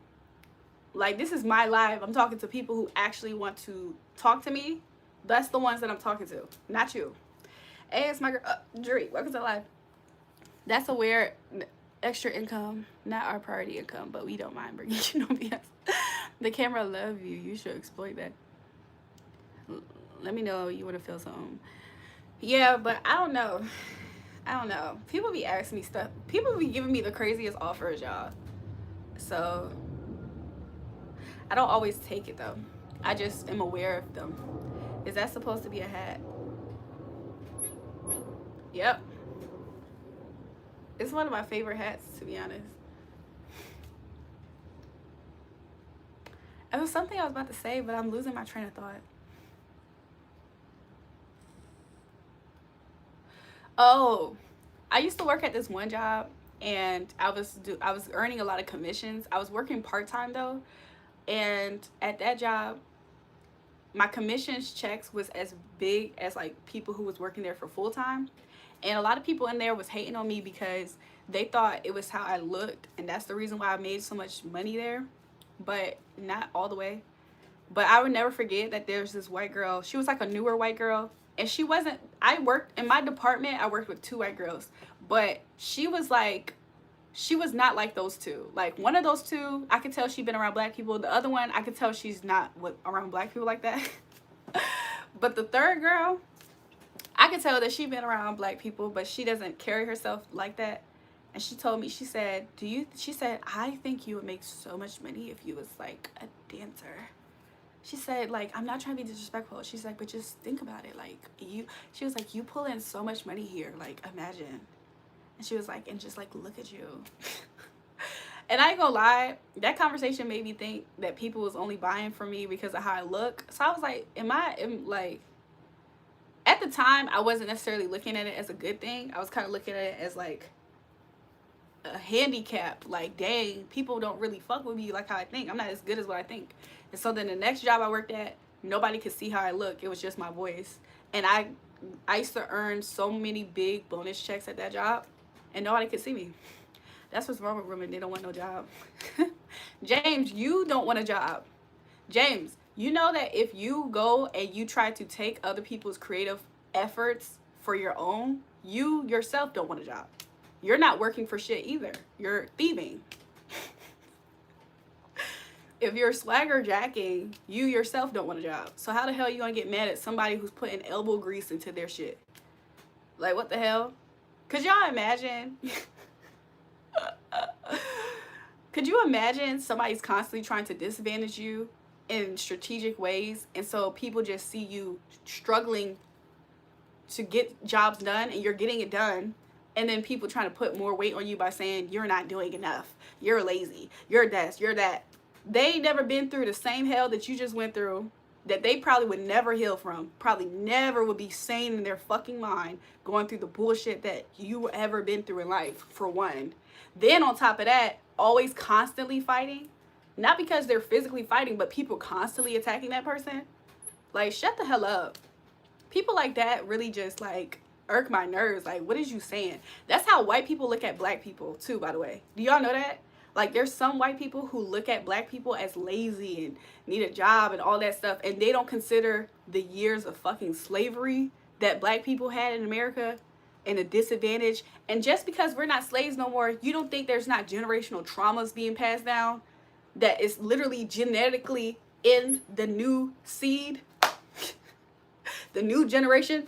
Like, this is my live. I'm talking to people who actually want to talk to me. That's the ones that I'm talking to, not you. Hey, it's my girl, Julrae. Welcome to the live. That's a weird extra income, not our priority income, but we don't mind bringing you no BS. The camera love you. You should exploit that. Let me know you want to feel something. Yeah, but I don't know. I don't know. People be asking me stuff. People be giving me the craziest offers, y'all. So I don't always take it though. I just am aware of them. Is that supposed to be a hat? Yep. It's one of my favorite hats, to be honest. It was something I was about to say, but I'm losing my train of thought. Oh, I used to work at this one job, and I was earning a lot of commissions. I was working part-time though, and at that job, my commissions checks was as big as like people who was working there for full-time. And a lot of people in there was hating on me because they thought it was how I looked, and that's the reason why I made so much money there, but not all the way. But I would never forget that there's this white girl. She was like a newer white girl, and she wasn't, I worked in my department, I worked with 2 white girls, but she was like, she was not like those 2. Like, one of those 2, I could tell she'd been around black people. The other one, I could tell she's not around black people like that. But the third girl, I could tell that she'd been around black people, but she doesn't carry herself like that. And she told me, she said, she said, I think you would make so much money if you was like a dancer. She said, like, I'm not trying to be disrespectful. She's like, but just think about it. Like, she was like, you pull in so much money here. Like, imagine. And she was like, and just like, look at you. And I ain't gonna lie, that conversation made me think that people was only buying from me because of how I look. So I was like, like, at the time, I wasn't necessarily looking at it as a good thing. I was kind of looking at it as like a handicap. Like, dang, people don't really fuck with me like how I think. I'm not as good as what I think. And so then the next job I worked at, nobody could see how I look. It was just my voice. And I used to earn so many big bonus checks at that job, and nobody could see me. That's what's wrong with women. They don't want no job. James, you don't want a job. James, you know that if you go and you try to take other people's creative efforts for your own, you yourself don't want a job. You're not working for shit either. You're thieving. If you're swagger jacking, you yourself don't want a job. So how the hell are you gonna get mad at somebody who's putting elbow grease into their shit? Like, what the hell? Could y'all imagine? Could you imagine somebody's constantly trying to disadvantage you in strategic ways, and so people just see you struggling to get jobs done, and you're getting it done, and then people trying to put more weight on you by saying you're not doing enough, you're lazy, you're this, you're that. They ain't never been through the same hell that you just went through, that they probably would never heal from, probably never would be sane in their fucking mind going through the bullshit that you ever been through in life, for one. Then on top of that, always constantly fighting, not because they're physically fighting, but people constantly attacking that person. Like, shut the hell up. People like that really just like irk my nerves. Like, what is you saying? That's how white people look at black people too, by the way. Do y'all know that? Like, there's some white people who look at black people as lazy and need a job and all that stuff, and they don't consider the years of fucking slavery that black people had in America and the disadvantage. And just because we're not slaves no more, you don't think there's not generational traumas being passed down that is literally genetically in the new seed, the new generation?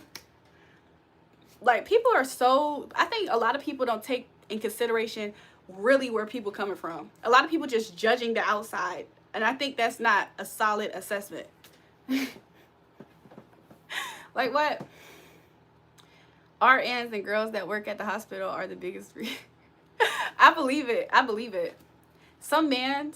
Like, people are so, I think a lot of people don't take in consideration really where people coming from. A lot of people just judging the outside, and I think that's not a solid assessment. Like, what? RNs and girls that work at the hospital are the biggest I believe it. I believe it. Some man,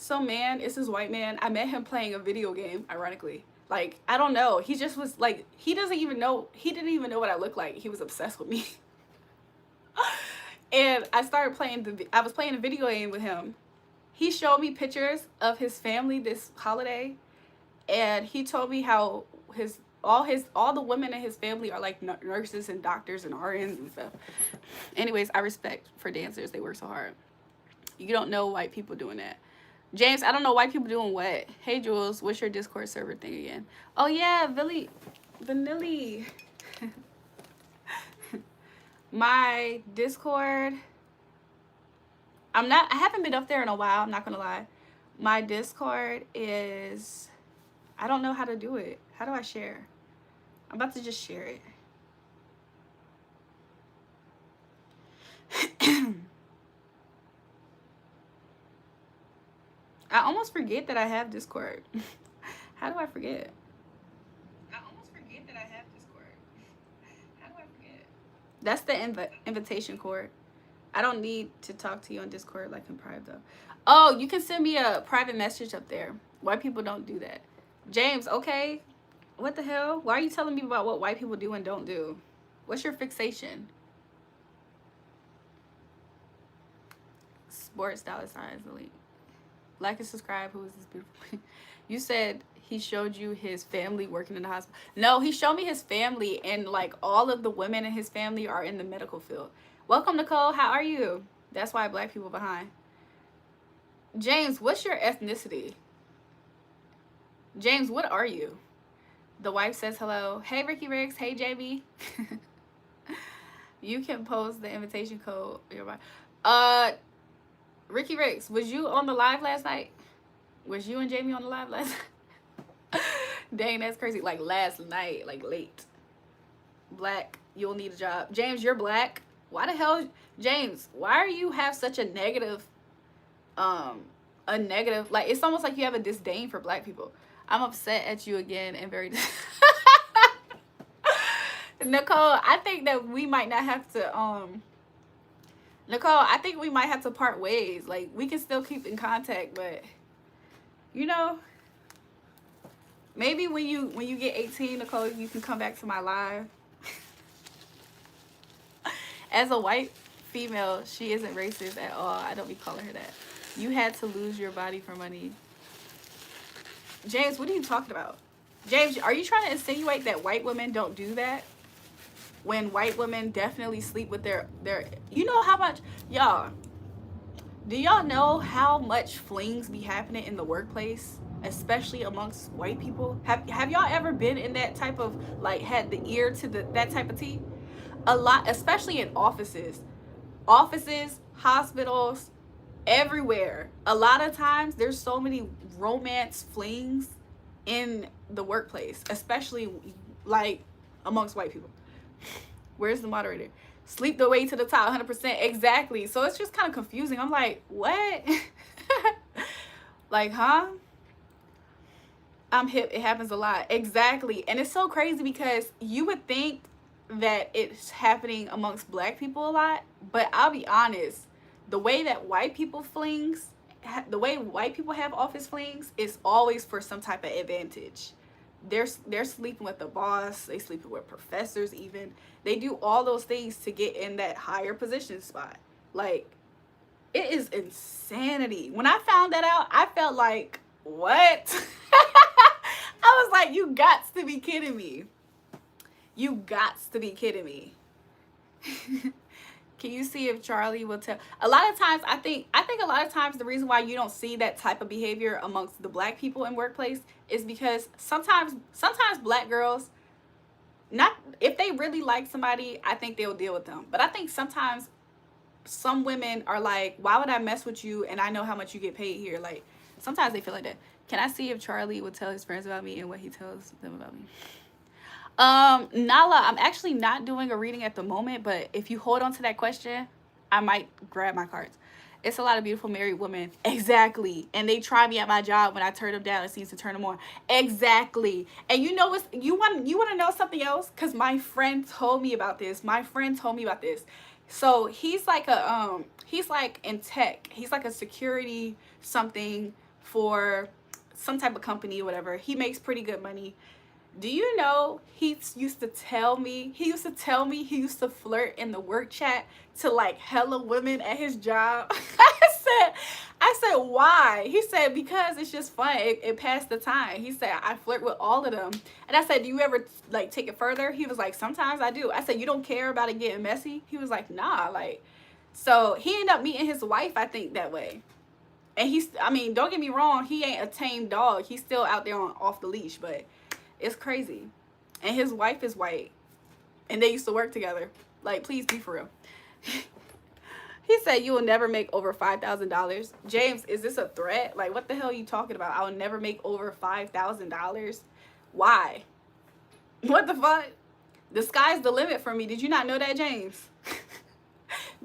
it's this white man. I met him playing a video game, ironically. Like, I don't know. He just was like, he didn't even know what I looked like. He was obsessed with me. And I started playing I was playing a video game with him. He showed me pictures of his family this holiday, and he told me how all the women in his family are like nurses and doctors and RNs and stuff. Anyways, I respect for dancers. They work so hard. You don't know white people doing that. James, I don't know white people doing what. Hey, Jules, what's your Discord server thing again? Oh, yeah, Vanilli. My Discord, I haven't been up there in a while, I'm not going to lie. My Discord is, I don't know how to do it. How do I share? I'm about to just share it. I almost forget that I have Discord. How do I forget? I almost forget that I have Discord. How do I forget? That's the invitation cord. I don't need to talk to you on Discord like in private though. Oh, you can send me a private message up there. White people don't do that. James, okay. What the hell? Why are you telling me about what white people do and don't do? What's your fixation? Sports dollar signs elite. Like and subscribe. Who is this beautiful? You said he showed you his family working in the hospital. No, he showed me his family, and like all of the women in his family are in the medical field. Welcome, Nicole. How are you? That's why black people behind. James, what's your ethnicity? James, what are you? The wife says hello. Hey, Ricky Riggs. Hey, JB. You can post the invitation code. Ricky Riggs, was you on the live last night? Was you and Jamie on the live last night? Dang, that's crazy. Like last night, like late. Black, you'll need a job. James, you're black. Why the hell, James, why are you have such a negative, like, it's almost like you have a disdain for black people. I'm upset at you again and very, Nicole, I think that we might not have to, Nicole, I think we might have to part ways. Like, we can still keep in contact, but, you know, maybe when you get 18, Nicole, you can come back to my live. As a white female, she isn't racist at all. I don't be calling her that. You had to lose your body for money. James, what are you talking about? James, are you trying to insinuate that white women don't do that? When white women definitely sleep with their you know how much, y'all, do y'all know how much flings be happening in the workplace, especially amongst white people? Have y'all ever been in that type of, like, had the ear to that type of tea? A lot, especially in offices, hospitals, everywhere. A lot of times there's so many romance flings in the workplace, especially like amongst white people. Where's the moderator? Sleep the way to the top, 100%. Exactly. So it's just kind of confusing. I'm like, what? Like, huh? I'm hip. It happens a lot. Exactly. And it's so crazy because you would think that it's happening amongst black people a lot, but I'll be honest, the way that white people flings, the way white people have office flings is always for some type of advantage. They're sleeping with the boss, they sleeping with professors even. They do all those things to get in that higher position spot. Like, it is insanity. When I found that out, I felt like, what? I was like, you gots to be kidding me. You gots to be kidding me. Can you see if Charlie will tell? A lot of times, I think a lot of times the reason why you don't see that type of behavior amongst the black people in workplace is because sometimes black girls, not if they really like somebody, I think they'll deal with them. But I think sometimes some women are like, why would I mess with you? And I know how much you get paid here. Like, sometimes they feel like that. Can I see if Charlie would tell his friends about me and what he tells them about me? Nala, I'm actually not doing a reading at the moment, but if you hold on to that question, I might grab my cards. It's a lot of beautiful married women. Exactly. And they try me at my job when I turn them down. It seems to turn them on. Exactly. And you know what's, you want to know something else? Because my friend told me about this. So he's like he's like in tech. He's like a security something for some type of company or whatever. He makes pretty good money. Do you know he used to tell me he used to flirt in the work chat to like hella women at his job? I I said, why? He said, because it's just fun. It passed the time. He said, I flirt with all of them. And I said, do you ever like take it further? He was like, sometimes I do. I said, you don't care about it getting messy? He was like, nah. Like, so he ended up meeting his wife, I think, that way. And he's, I mean, don't get me wrong, he ain't a tame dog. He's still out there on off the leash, but it's crazy. And his wife is white. And they used to work together. Like, please be for real. He said, you will never make over $5,000. James, is this a threat? Like, what the hell are you talking about? I will never make over $5,000. Why? What the fuck? The sky's the limit for me. Did you not know that, James?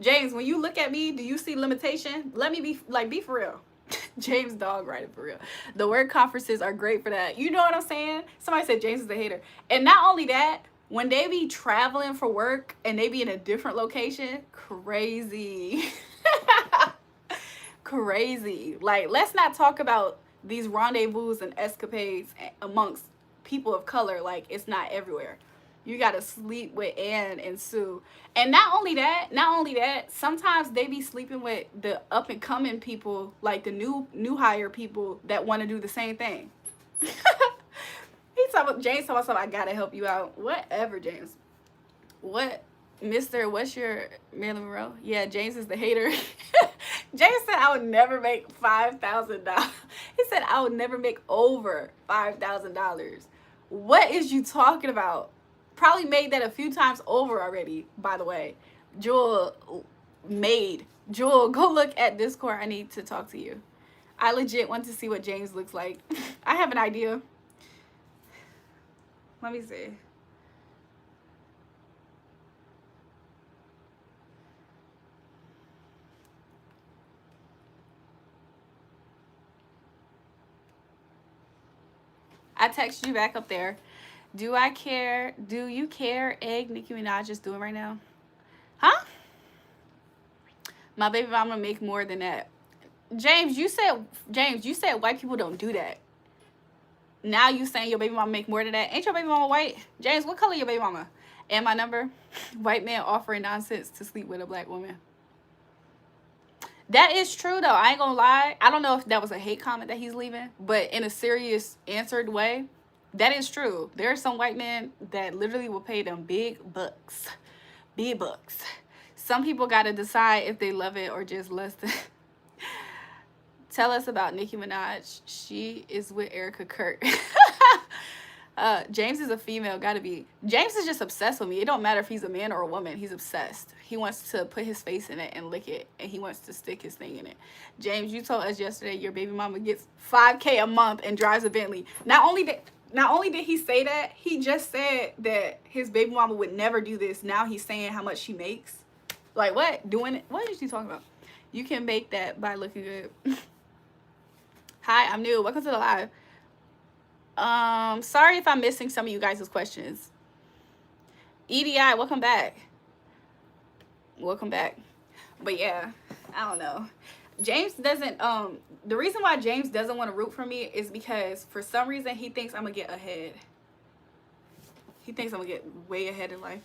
James, when you look at me, do you see limitation? Let me be, like, be for real. James dog riding for real. The word conferences are great for that. You know what I'm saying? Somebody said James is a hater. And not only that, when they be traveling for work and they be in a different location, crazy. Crazy. Like, let's not talk about these rendezvous and escapades amongst people of color. Like, it's not everywhere. You gotta sleep with Ann and Sue. And not only that, sometimes they be sleeping with the up and coming people, like the new hire people that want to do the same thing. James talking about something, I gotta help you out. Whatever, James. What, Mr. What's your Marilyn Monroe? Yeah, James is the hater. James said I would never make $5,000. He said I would never make over $5,000. What is you talking about? Probably made that a few times over already, by the way. Jewel, go look at Discord. I need to talk to you. I legit want to see what James looks like. I have an idea. Let me see. I text you back up there. Do I care? Do you care? Egg Nicki Minaj is doing right now? Huh? My baby mama make more than that. James, you said white people don't do that. Now you saying your baby mama make more than that? Ain't your baby mama white? James, what color your baby mama? And my number? White man offering nonsense to sleep with a black woman. That is true, though. I ain't gonna lie. I don't know if that was a hate comment that he's leaving, but in a serious, answered way, that is true. There are some white men that literally will pay them big bucks. Big bucks. Some people got to decide if they love it or just less than. Tell us about Nicki Minaj. She is with Erica Kirk. James is a female, gotta be. James is just obsessed with me. It don't matter if he's a man or a woman. He's obsessed. He wants to put his face in it and lick it, and he wants to stick his thing in it. James, you told us yesterday your baby mama gets $5K a month and drives a Bentley. Not only did he say that, he just said that his baby mama would never do this. Now he's saying how much she makes. Like, what? Doing it? What is she talking about? You can make that by looking good. Hi, I'm new. Welcome to the live. Sorry if I'm missing some of you guys' questions. EDI, welcome back. Welcome back. But yeah, I don't know. James doesn't, the reason why James doesn't want to root for me is because for some reason he thinks I'm gonna get ahead. He thinks I'm gonna get way ahead in life.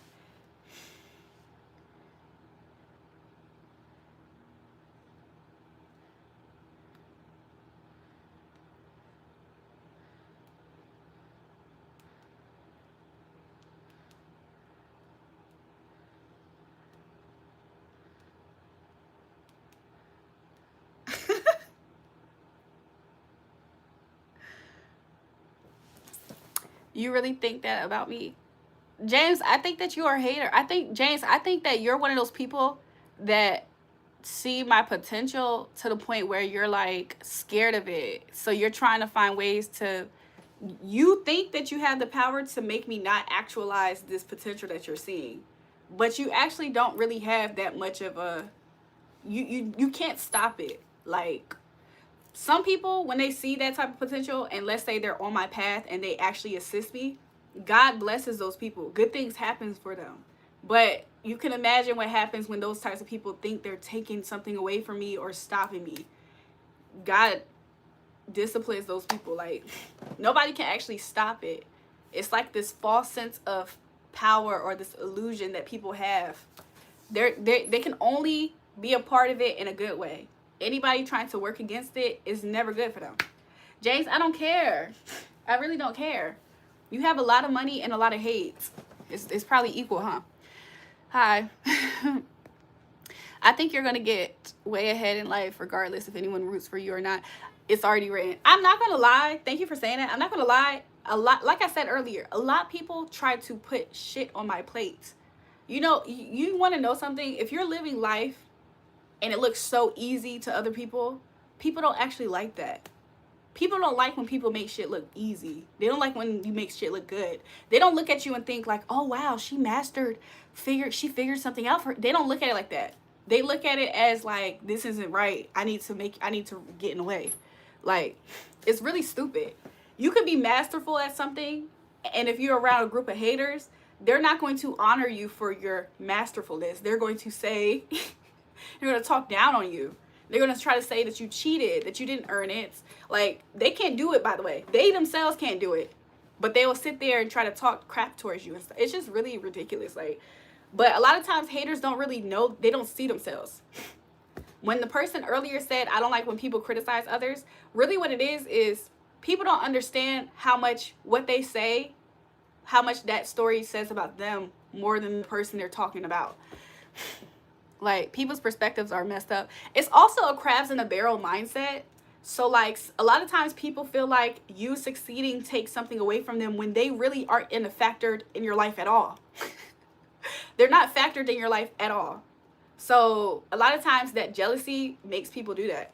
You really think that about me? James, I think that you are a hater. James, I think that you're one of those people that see my potential to the point where you're like scared of it. So you're trying to find ways to, you think that you have the power to make me not actualize this potential that you're seeing. But you actually don't really have that much of a, you can't stop it. Like, some people, when they see that type of potential, and let's say they're on my path and they actually assist me, God blesses those people. Good things happen for them. But you can imagine what happens when those types of people think they're taking something away from me or stopping me. God disciplines those people. Like, nobody can actually stop it. It's like this false sense of power or this illusion that people have. They can only be a part of it in a good way. anybody trying to work against it is never good for them. James, I don't care. I really don't care. You have a lot of money and a lot of hate. It's probably equal, huh? Hi. I think you're going to get way ahead in life regardless if anyone roots for you or not. It's already written. I'm not going to lie. Thank you for saying that. I'm not going to lie. A lot, like I said earlier, a lot of people try to put shit on my plate. You know, you want to know something? If you're living life and it looks so easy to other people, people don't actually like that. People don't like when people make shit look easy. They don't like when you make shit look good. They don't look at you and think like, oh wow, she figured something out for her. They don't look at it like that. They look at it as like, this isn't right. I need to get in the way. Like, it's really stupid. You could be masterful at something, and if you're around a group of haters, they're not going to honor you for your masterfulness. They're going to say, they're going to talk down on you. They're going to try to say that you cheated, that you didn't earn it. Like, they can't do it, by the way. They themselves can't do it. But they will sit there and try to talk crap towards you and stuff. It's just really ridiculous. Like, but a lot of times haters don't really know. They don't see themselves. When the person earlier said, I don't like when people criticize others, really what it is people don't understand how much what they say, how much that story says about them more than the person they're talking about. Like, people's perspectives are messed up. It's also a crabs in a barrel mindset. So, like, a lot of times people feel like you succeeding takes something away from them when they really aren't factored in your life at all. They're not factored in your life at all. So, a lot of times that jealousy makes people do that.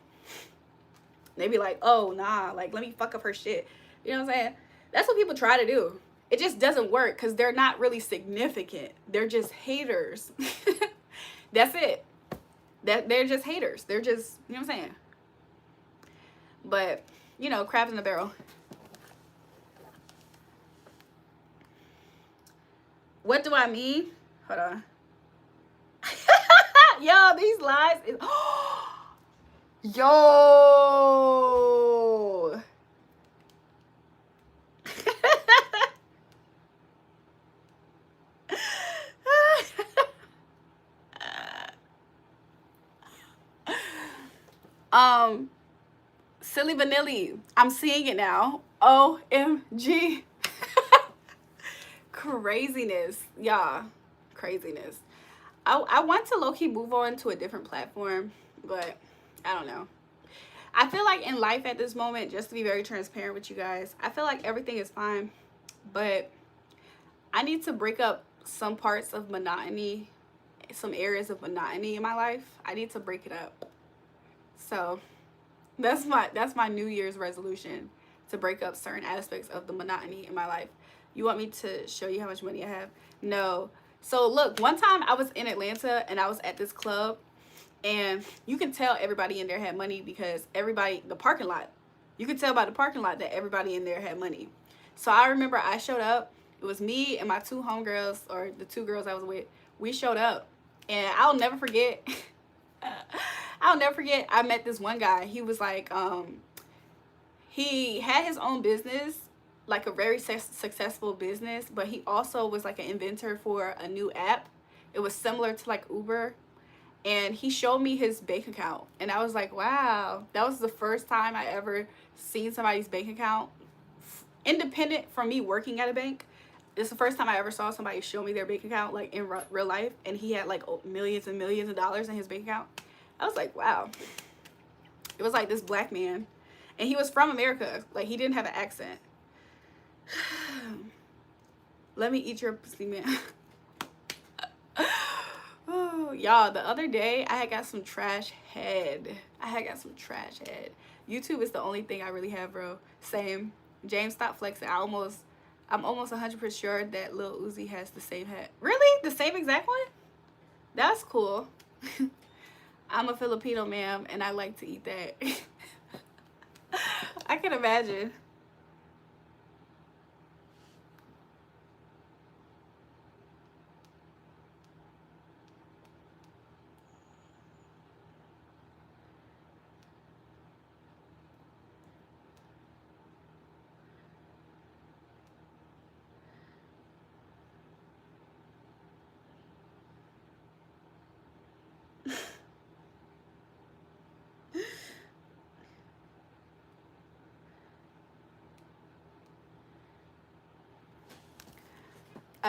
They be like, oh, nah, like, let me fuck up her shit. You know what I'm saying? That's what people try to do. It just doesn't work because they're not really significant. They're just haters. That's it. They're just haters. They're just, you know what I'm saying? But, you know, crabs in the barrel. What do I mean? Hold on. Yo, these lies is... Yo. Silly Vanilli. I'm seeing it now. OMG. Craziness. Yeah. Craziness. I want to low-key move on to a different platform, but I don't know. I feel like in life at this moment, just to be very transparent with you guys, I feel like everything is fine, but I need to break up some parts of monotony, some areas of monotony in my life. I need to break it up. So that's my New Year's resolution, to break up certain aspects of the monotony in my life. You want me to show you how much money I have? No. So look, one time I was in Atlanta and I was at this club, and you can tell everybody in there had money because the parking lot, you could tell by the parking lot that everybody in there had money. So I remember I showed up. It was me and my two homegirls, or the two girls I was with. We showed up, and I'll never forget. I met this one guy. He was like, he had his own business, like a very successful business, but he also was like an inventor for a new app. It was similar to like Uber. And he showed me his bank account, and I was like, wow, that was the first time I ever seen somebody's bank account independent from me working at a bank. It's the first time I ever saw somebody show me their bank account, like in real life, and he had like millions and millions of dollars in his bank account. I was like, wow. It was like this black man, and he was from America. Like, he didn't have an accent. Let me eat your pussy, man. Oh, y'all, the other day I had got some trash head. YouTube is the only thing I really have, bro. Same. James, stop flexing. I'm almost 100% sure that Lil Uzi has the same head. Really? The same exact one? That's cool. I'm a Filipino, ma'am, and I like to eat that. I can imagine.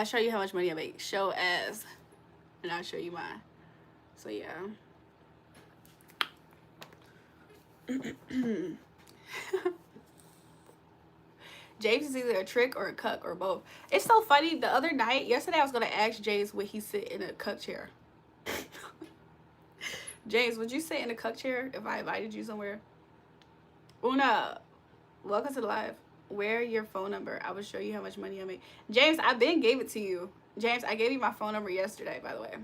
I'll show you how much money I make. Show as, and I'll show you mine. So yeah. James is either a trick or a cuck or both. It's so funny. The other night, yesterday, I was gonna ask James would he sit in a cuck chair. James, would you sit in a cuck chair if I invited you somewhere? Una, welcome to the live. Where your phone number? I will show you how much money I make. James, I been gave it to you. James, I gave you my phone number yesterday, by the way.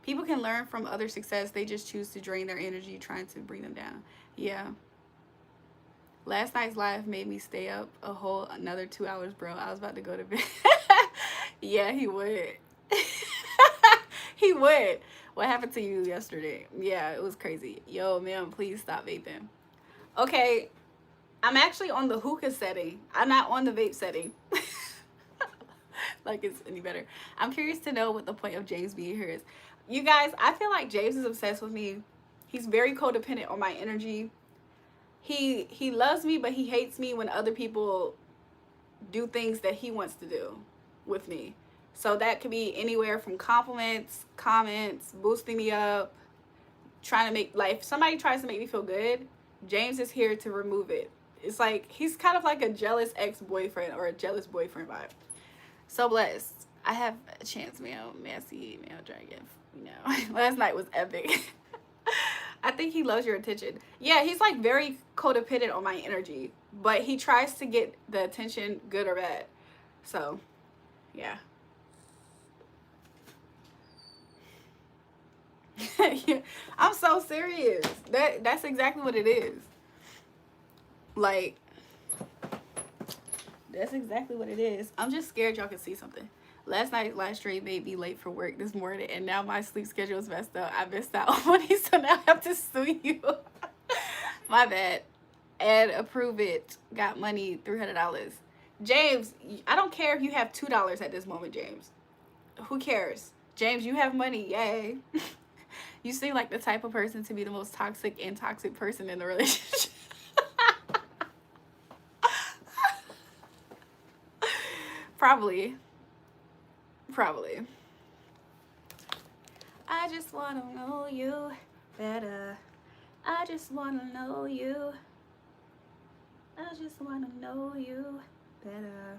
People can learn from other success. They just choose to drain their energy trying to bring them down. Yeah. Last night's live made me stay up a whole another 2 hours, bro. I was about to go to bed. Yeah, he would. He would. What happened to you yesterday? Yeah, it was crazy. Yo, man, please stop vaping. Okay, I'm actually on the hookah setting. I'm not on the vape setting. Like it's any better. I'm curious to know what the point of James being here is. You guys, I feel like James is obsessed with me. He's very codependent on my energy. He loves me, but he hates me when other people do things that he wants to do with me. So that could be anywhere from compliments, comments, boosting me up, trying to make life. Somebody tries to make me feel good. James is here to remove it. It's like he's kind of like a jealous ex-boyfriend or a jealous boyfriend vibe. So blessed. I have a chance, male, messy, male dragon. You know, last night was epic. I think he loves your attention. Yeah, he's like very codependent on my energy, but he tries to get the attention, good or bad. So, yeah. Yeah, I'm so serious. That's exactly what it is. Like, that's exactly what it is. I'm just scared y'all can see something. Last night, live stream made me late for work this morning, and now my sleep schedule is messed up. I missed out on money, so now I have to sue you. My bad. And approve it. Got money, $300. James, I don't care if you have $2 at this moment, James. Who cares? James, you have money. Yay. You seem like the type of person to be the most toxic and toxic person in the relationship. Probably. I just want to know you better. I just want to know you. I just want to know you better.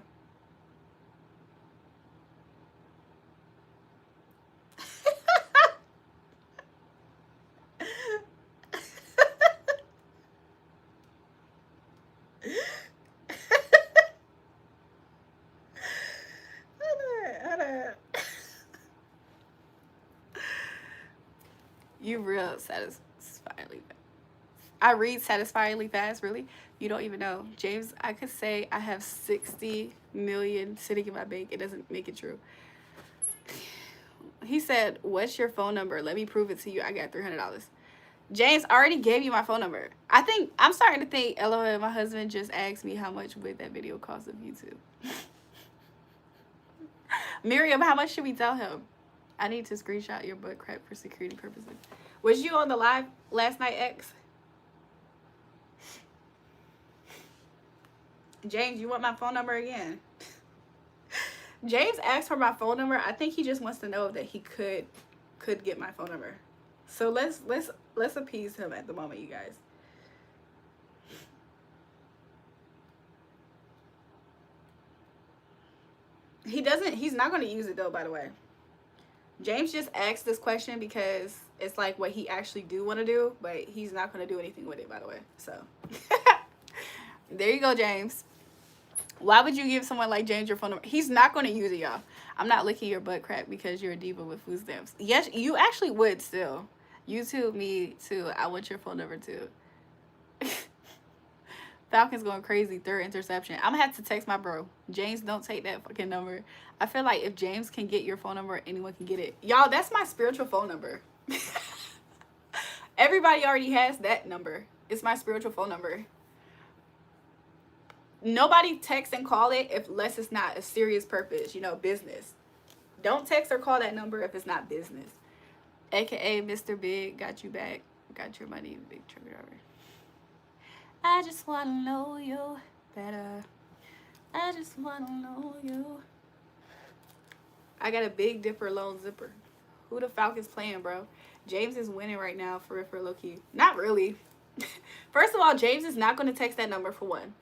You real satisfyingly fast. I read satisfyingly fast, really? You don't even know. James, I could say I have 60 million sitting in my bank. It doesn't make it true. He said, what's your phone number? Let me prove it to you. I got $300. James, I already gave you my phone number. I'm starting to think, LOL, my husband just asked me how much would that video cost of YouTube. Miriam, how much should we tell him? I need to screenshot your butt crack for security purposes. Was you on the live last night, X? James, you want my phone number again? James asked for my phone number. I think he just wants to know that he could get my phone number. So let's appease him at the moment, you guys. He's not going to use it though, by the way. James just asked this question because it's like what he actually do want to do, but he's not going to do anything with it, by the way. So there you go, James. Why would you give someone like James your phone number? He's not going to use it, y'all. I'm not licking your butt crack because you're a diva with food stamps. Yes, you actually would still. YouTube me too. I want your phone number too. Falcon's going crazy. 3rd interception. I'm gonna have to text my bro. James, don't take that fucking number. I feel like if James can get your phone number, anyone can get it. Y'all, that's my spiritual phone number. Everybody already has that number. It's my spiritual phone number. Nobody text and call it unless it's not a serious purpose, you know, business. Don't text or call that number if it's not business. AKA Mr. Big, got you back. Got your money, big truck driver. I just want to know you better. I just want to know you I got a Big Dipper lone zipper. Who the Falcons playing, bro? James is winning right now for low key. Not really. First of all, James is not going to text that number for one.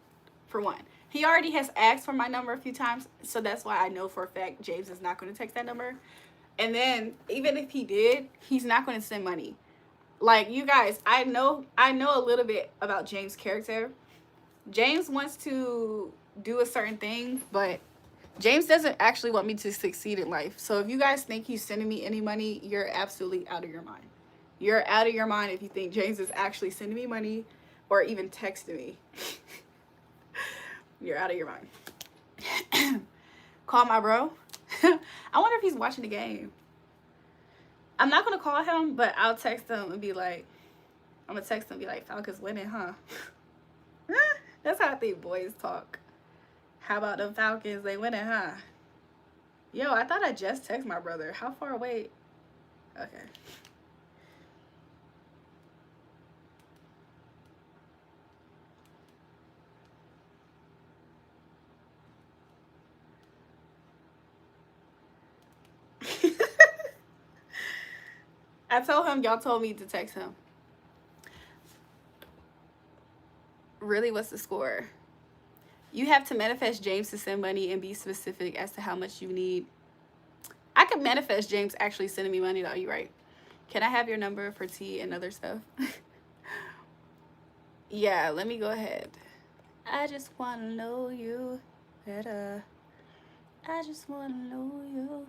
For one. He already has asked for my number a few times, so that's why I know for a fact James is not going to text that number. And then even if he did, he's not going to send money. Like, you guys, I know a little bit about James' character. James wants to do a certain thing, but James doesn't actually want me to succeed in life. So if you guys think he's sending me any money, you're absolutely out of your mind. You're out of your mind if you think James is actually sending me money or even texting me. You're out of your mind. Call my bro. I wonder if he's watching the game. I'm not going to call him, but I'll text him and be like, I'm going to text him and be like, Falcons winning, huh? That's how I think boys talk. How about them Falcons? They winning, huh? Yo, I thought I just texted my brother. How far away? Okay. I told him y'all told me to text him. Really, what's the score? You have to manifest James to send money and be specific as to how much you need. I could manifest James actually sending me money though, you right. Can I have your number for tea and other stuff? Yeah, let me go ahead. I just want to know you better. I just want to know you.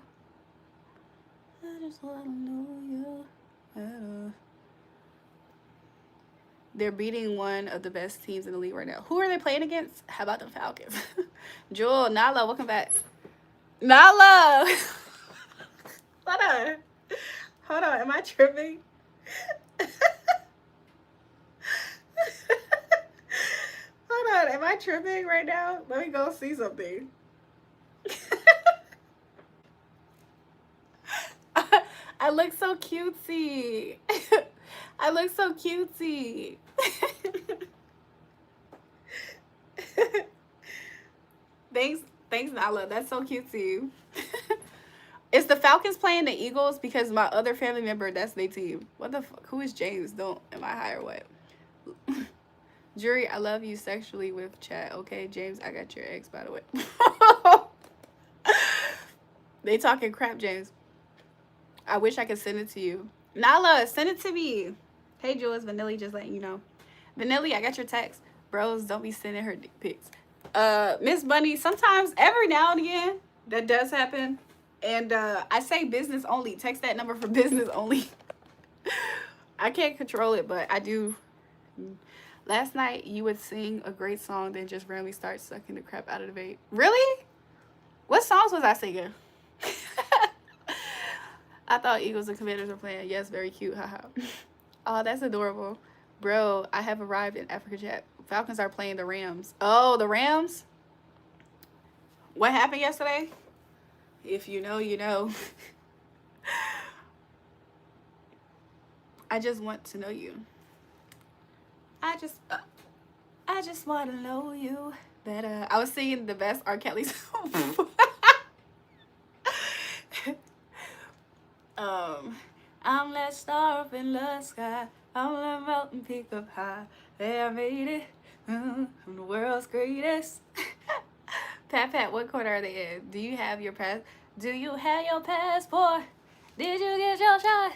I just want to know you better. They're beating one of the best teams in the league right now. Who are they playing against? How about the Falcons? Jewel, Nala, welcome back. Nala! Hold on. Hold on, am I tripping? Hold on, am I tripping right now? Let me go see something. I look so cutesy. I look so cutesy. Thanks, Nala. That's so cutesy. Is the Falcons playing the Eagles? Because my other family member, that's their team. What the fuck? Who is James? Am I high or what? Jury, I love you sexually with chat. Okay, James, I got your ex, by the way. They talking crap, James. I wish I could send it to you. Nala, send it to me. Hey, Jules, Vanilli, just letting you know. Vanilli, I got your text. Bros, don't be sending her dick pics. Miss Bunny, sometimes, every now and again, that does happen. And I say business only. Text that number for business only. I can't control it, but I do. Last night, you would sing a great song, then just randomly start sucking the crap out of the vape. Really? What songs was I singing? I thought Eagles and Commanders were playing. Yes, very cute. Haha. Oh, that's adorable. Bro, I have arrived in Africa chat. Falcons are playing the Rams. Oh, the Rams? What happened yesterday? If you know, you know. I just want to know you. I just want to know you better. I was singing the best R. Kelly song. I'm that star up in the sky. I'm that mountain peak up high. Hey, I made it. I'm the world's greatest. Pat, what quarter are they in? Do you have your passport? Did you get your shot?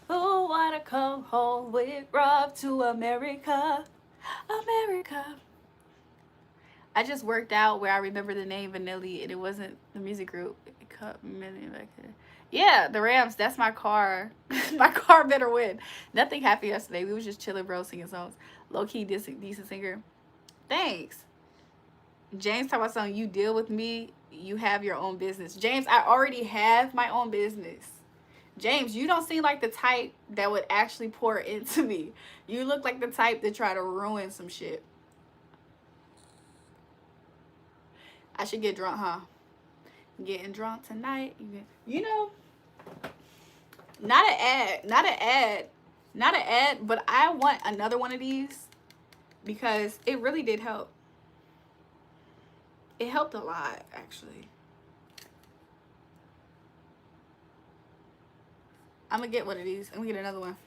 Who wanna come home with Rob to America? America. I just worked out where I remember the name Vanilli, and it wasn't the music group. Yeah, the Rams. That's my car. My car better win. Nothing happened yesterday. We was just chilling, bro, singing songs. Low-key, decent singer. Thanks. James talk about something. You deal with me. You have your own business. James, I already have my own business. James, you don't seem like the type that would actually pour into me. You look like the type to try to ruin some shit. I should get drunk, huh? Getting drunk tonight. You know, not an ad, but I want another one of these because it really did help. It helped a lot, actually. I'm gonna get one of these. I'm gonna get another one.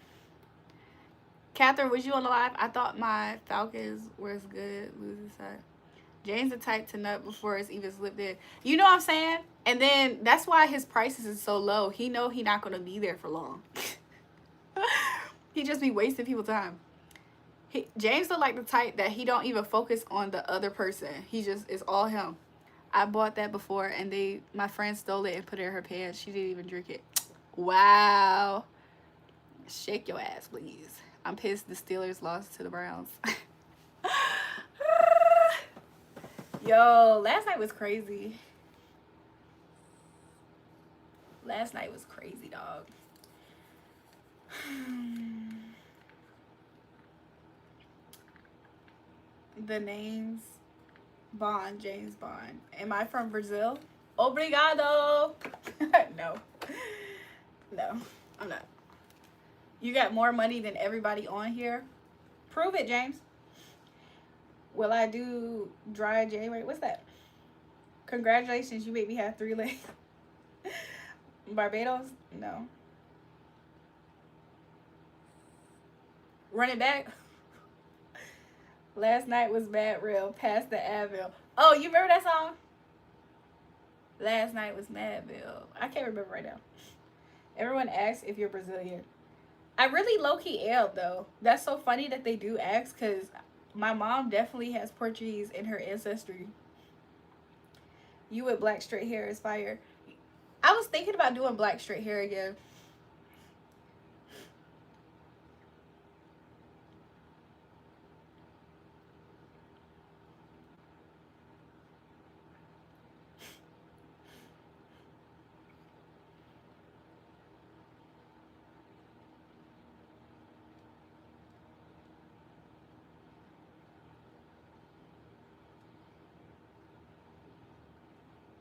Catherine, was you on the live? I thought my Falcons were as good. Losing side. James the type to nut before it's even slipped in. You know what I'm saying? And then that's why his prices is so low. He know he not gonna be there for long. He just be wasting people time. James look like the type that he don't even focus on the other person. He just is all him. I bought that before and my friend stole it and put it in her pants. She didn't even drink it. Wow. Shake your ass, please. I'm pissed the Steelers lost to the Browns. Yo, last night was crazy. Last night was crazy, dog. The names Bond, James Bond. Am I from Brazil? Obrigado. No. No, I'm not. You got more money than everybody on here? Prove it, James. Will I do dry January? What's that? Congratulations, you made me have 3 legs. Barbados? No. Run it back. Last night was mad real. Past the Advil. Oh, you remember that song? Last night was Madville. I can't remember right now. Everyone asks if you're Brazilian. I really low-key am, though. That's so funny that they do ask, because my mom definitely has Portuguese in her ancestry. You with black straight hair is fire. I was thinking about doing black straight hair again.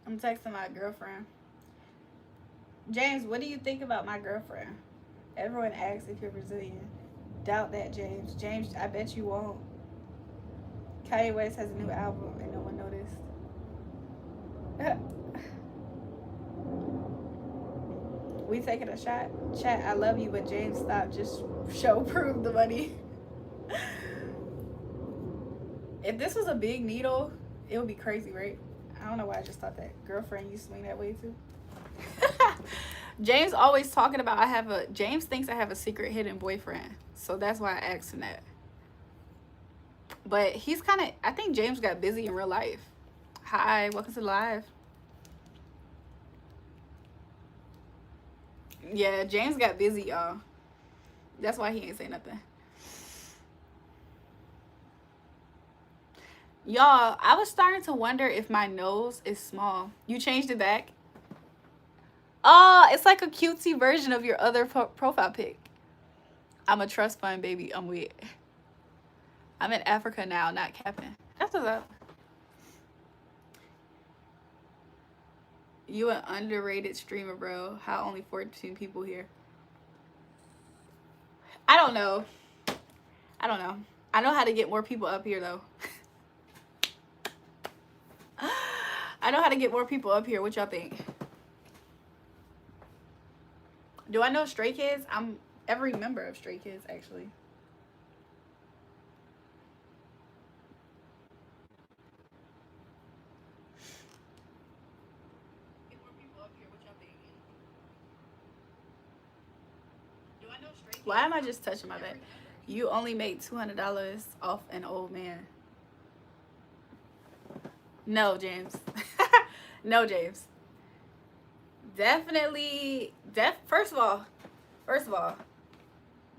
I'm texting my girlfriend. James, what do you think about my girlfriend? Everyone asks if you're Brazilian. Doubt that, James. James, I bet you won't. Kanye West has a new album and no one noticed. We taking a shot? Chat, I love you, but James, stop. Just show prove the money. If this was a big needle, it would be crazy, right? I don't know why I just thought that. Girlfriend, you swing that way too? James always talking about James thinks I have a secret hidden boyfriend. So that's why I asked him that. But he's kind of, I think James got busy in real life. Hi, welcome to the live. Yeah, James got busy, y'all. That's why he ain't say nothing. Y'all, I was starting to wonder if my nose is small. You changed it back? Oh, it's like a cutesy version of your other profile pic. I'm a trust fund baby. I'm weird. I'm in Africa now, not capping. That's what's up. You an underrated streamer, bro. How only 14 people here? I don't know. I don't know. I know how to get more people up here, though. I know how to get more people up here. What y'all think? Do I know Stray Kids? I'm every member of Stray Kids, actually. Get more people up here. What y'all think? Do I know Stray Kids? Why am I just touching my back? You only make $200 off an old man. No, James. No, James. Definitely. First of all,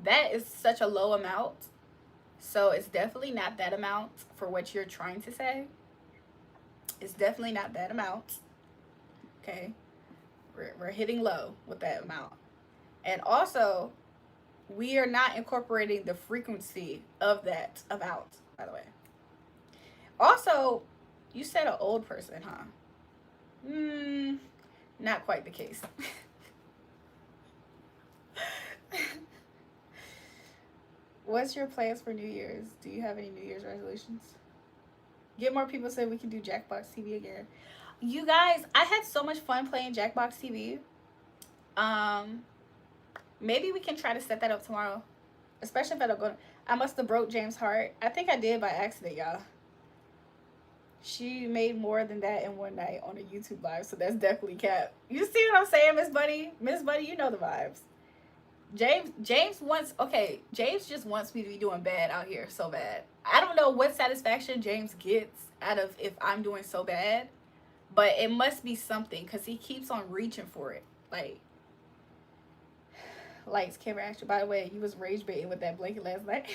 that is such a low amount. So it's definitely not that amount for what you're trying to say. It's definitely not that amount. Okay. We're hitting low with that amount. And also, we are not incorporating the frequency of that amount, by the way. Also, you said an old person, huh? Not quite the case. What's your plans for New Year's? Do you have any New Year's resolutions? Get more people so we can do Jackbox TV again. You guys, I had so much fun playing Jackbox TV. Maybe we can try to set that up tomorrow. Especially if I don't go. I must have broke James' heart. I think I did by accident, y'all. She made more than that in one night on a YouTube live, so that's definitely cap. You see what I'm saying, Miss Buddy? Miss Buddy, you know the vibes. James just wants me to be doing bad out here so bad. I don't know what satisfaction James gets out of if I'm doing so bad, but it must be something because he keeps on reaching for it. Lights, camera, action. By the way, you was rage baiting with that blanket last night.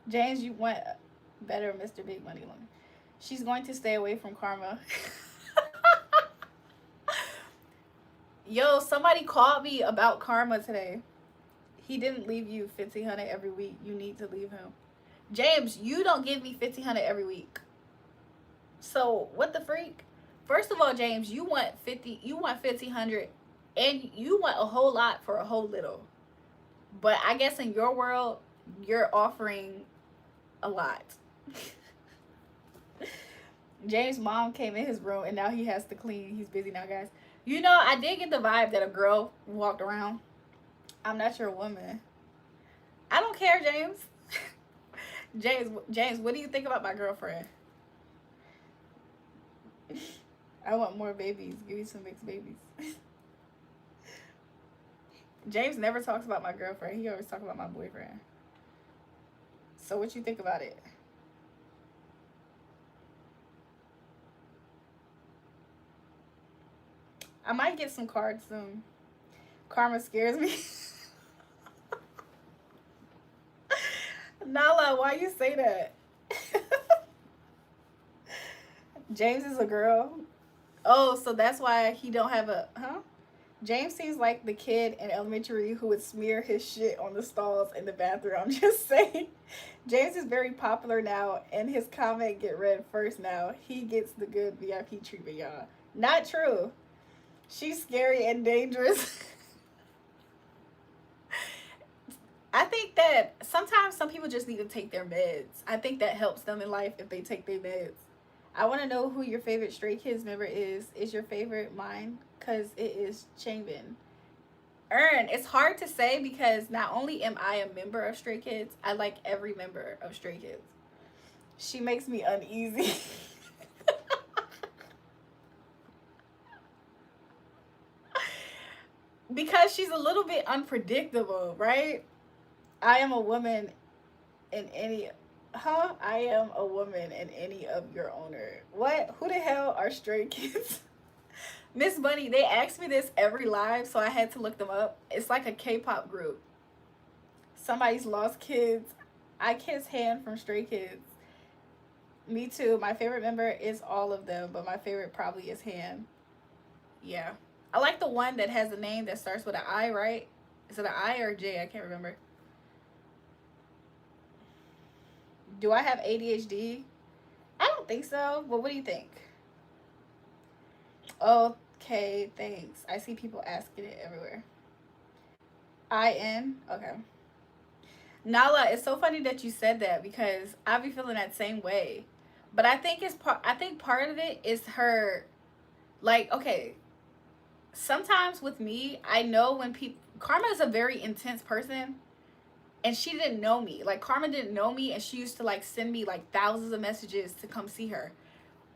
James, you want better, Mr. Big Money Loan. She's going to stay away from karma. Yo, somebody called me about karma today. He didn't leave you $1,500 every week. You need to leave him. James, you don't give me $1,500 every week. So what the freak? First of all, James, you want $1,500, and you want a whole lot for a whole little. But I guess in your world, you're offering a lot. James' mom came in his room and now he has to clean. He's busy now, guys. You know, I did get the vibe that a girl walked around. I'm not your woman. I don't care, James. James, what do you think about my girlfriend? I want more babies. Give me some mixed babies. James never talks about my girlfriend. He always talks about my boyfriend. So what you think about it? I might get some cards soon. Karma scares me. Nala, why you say that? James is a girl. Oh, so that's why he don't have a, huh? James seems like the kid in elementary who would smear his shit on the stalls in the bathroom. I'm just saying. James is very popular now, and his comment get read first now. He gets the good VIP treatment, y'all. Not true. She's scary and dangerous. I think that sometimes some people just need to take their meds. I think that helps them in life if they take their meds. I want to know who your favorite Stray Kids member is. Is your favorite mine? Because it is Changbin. It's hard to say because not only am I a member of Stray Kids, I like every member of Stray Kids. She makes me uneasy. Because she's a little bit unpredictable, right? I am a woman in any... I am a woman in any of your owner. What? Who the hell are Stray Kids? Miss Bunny, they ask me this every live, so I had to look them up. It's like a K-pop group. Somebody's lost kids. I kiss Han from Stray Kids. Me too. My favorite member is all of them, but my favorite probably is Han. Yeah. I like the one that has a name that starts with an I, right? Is it an I or a J? I can't remember. Do I have ADHD? I don't think so, but what do you think? Okay, thanks. I see people asking it everywhere. IN? Okay. Nala, it's so funny that you said that because I be feeling that same way. But I think part of it is her, like, okay, sometimes with me, I know when people... Karma is a very intense person, and she didn't know me. Like, Karma didn't know me, and she used to, like, send me, like, thousands of messages to come see her.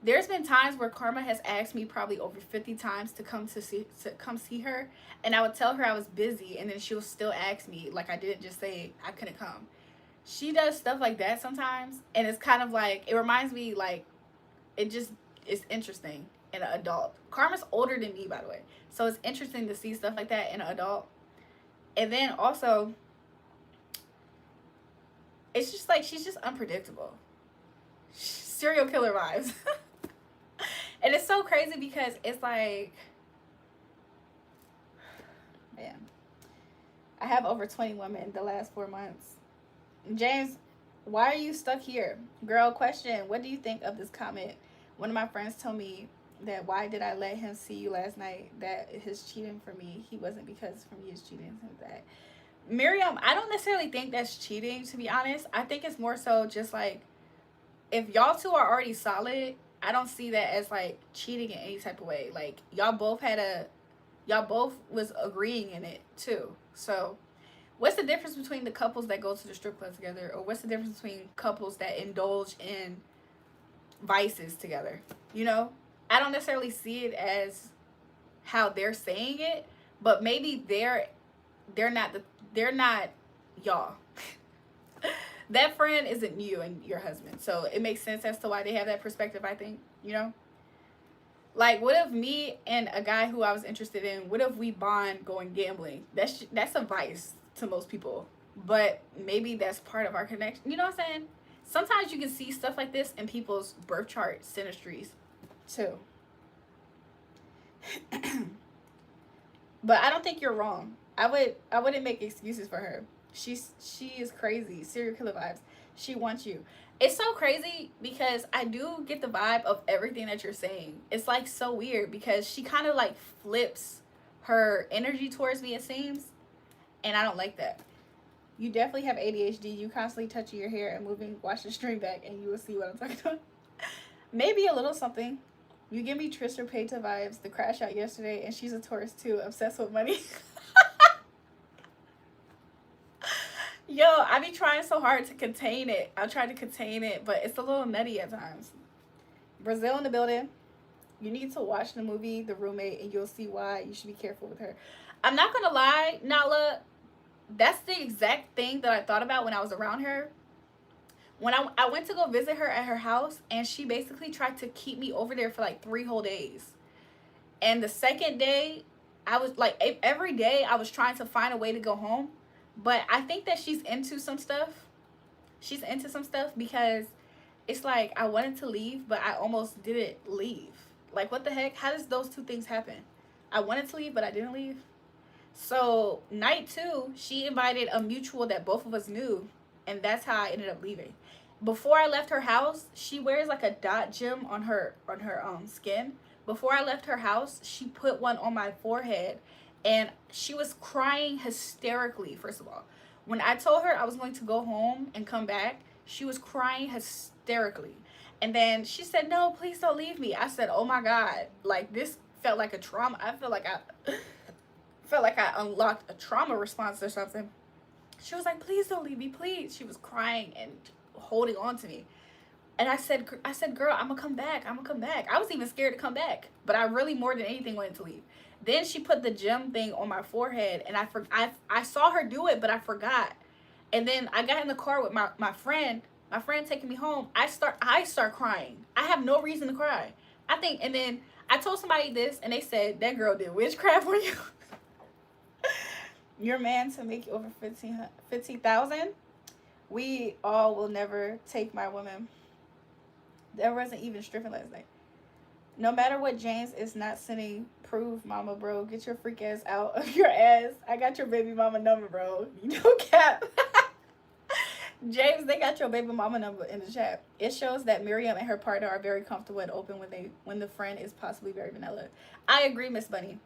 There's been times where Karma has asked me probably over 50 times to come see her, and I would tell her I was busy, and then she'll still ask me, like I didn't just say I couldn't come. She does stuff like that sometimes, and it's kind of like, it reminds me, like, it just is interesting in an adult. Karma's older than me, by the way, so it's interesting to see stuff like that in an adult. And then also, it's just like, she's just unpredictable. Serial killer vibes. And it's so crazy because it's like, man, I have over 20 women the last 4 months. James, why are you stuck here? Girl, question, what do you think of this comment? One of my friends told me that why did I let him see you last night? That his cheating for me. He wasn't because for me is cheating. That Miriam, I don't necessarily think that's cheating, to be honest. I think it's more so just like, if y'all two are already solid, I don't see that as like cheating in any type of way. Like, y'all both was agreeing in it too. So What's the difference between the couples that go to the strip club together, or what's the difference between couples that indulge in vices together? You know, I don't necessarily see it as how they're saying it, but maybe they're not y'all. That friend isn't you and your husband, so it makes sense as to why they have that perspective. I think, you know, like, what if me and a guy who I was interested in, what if we bond going gambling? That's a vice to most people, but maybe that's part of our connection. You know what I'm saying? Sometimes you can see stuff like this in people's birth chart synastries too. But I don't think you're wrong. I wouldn't make excuses for her. She is crazy. Serial killer vibes. She wants you. It's so crazy because I do get the vibe of everything that you're saying. It's like so weird because she kind of like flips her energy towards me, it seems, and I don't like that. You definitely have ADHD. You constantly touching your hair and moving. Watch the stream back and you will see what I'm talking about. Maybe a little something. You give me Tristan Payta vibes, the crash out yesterday, and she's a Taurus too, obsessed with money. Yo, I be trying so hard to contain it. I try to contain it, but it's a little nutty at times. Brazil in the building. You need to watch the movie The Roommate, and you'll see why you should be careful with her. I'm not gonna lie, Nala, that's the exact thing that I thought about when I was around her. When I went to go visit her at her house, and she basically tried to keep me over there for like 3 whole days. And the second day, I was like, every day I was trying to find a way to go home. But I think that she's into some stuff. She's into some stuff because it's like I wanted to leave, but I almost didn't leave. Like, what the heck? How does those two things happen? I wanted to leave, but I didn't leave. So night 2, she invited a mutual that both of us knew, and that's how I ended up leaving. Before I left her house, she wears like a dot gem on her skin. Before I left her house, she put one on my forehead, and she was crying hysterically. First of all, when I told her I was going to go home and come back, she was crying hysterically. And then she said, "No, please don't leave me." I said, "Oh my God, like this felt like a trauma. I felt like I unlocked a trauma response or something." She was like, "Please don't leave me, please." She was crying and holding on to me. And I said, "Girl, I'm gonna come back. I'm gonna come back." I was even scared to come back, but I really more than anything wanted to leave. Then she put the gem thing on my forehead, and I saw her do it, but I forgot. And then I got in the car with my friend taking me home. I start crying. I have no reason to cry. And then I told somebody this, and they said, "That girl did witchcraft for you." Your man to make you over 15,000. We all will never take my woman. There wasn't even stripping last night. No matter what, James is not sending proof, mama, bro. Get your freak ass out of your ass. I got your baby mama number, bro. You know, cap. James, they got your baby mama number in the chat. It shows that Miriam and her partner are very comfortable and open when the friend is possibly very vanilla. I agree, Miss Bunny.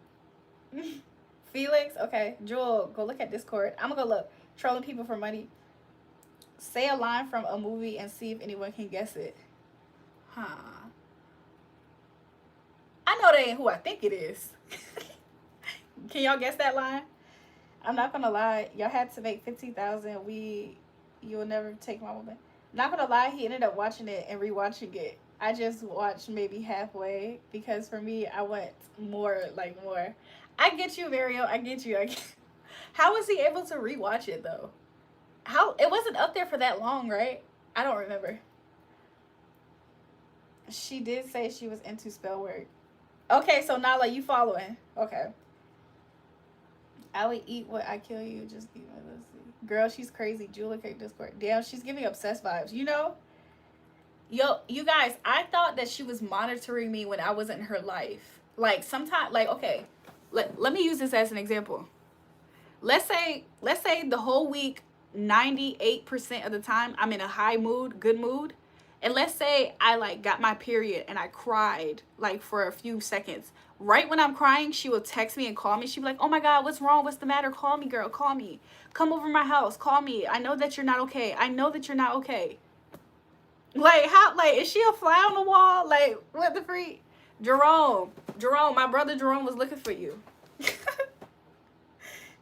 Felix, okay. Jewel, go look at Discord. I'm gonna go look. Trolling people for money. Say a line from a movie and see if anyone can guess it. Huh. I know that ain't who I think it is. Can y'all guess that line? I'm not gonna lie. Y'all had to make 15,000. You'll never take my woman. Not gonna lie, he ended up watching it and rewatching it. I just watched maybe halfway because for me, I want more. I get you, Mario. I get you. How was he able to rewatch it though? How it wasn't up there for that long, right? I don't remember. She did say she was into spell work. Okay, so Nala, you following? Okay. I would eat what I kill you. Just eat my pussy. Girl, she's crazy. Julia Cake Discord. Damn, she's giving obsessed vibes. You know? Yo, you guys, I thought that she was monitoring me when I wasn't in her life. Like, sometimes, like, okay. Let me use this as an example. Let's say the whole week, 98% of the time, I'm in a high mood, good mood. And let's say I like got my period and I cried like for a few seconds. Right when I'm crying, she will text me and call me. She'll be like, "Oh my God, what's wrong? What's the matter? Call me, girl. Call me. Come over my house. Call me. I know that you're not okay. I know that you're not okay." Like, how, like, is she a fly on the wall? Like, what the freak? Jerome, my brother Jerome was looking for you.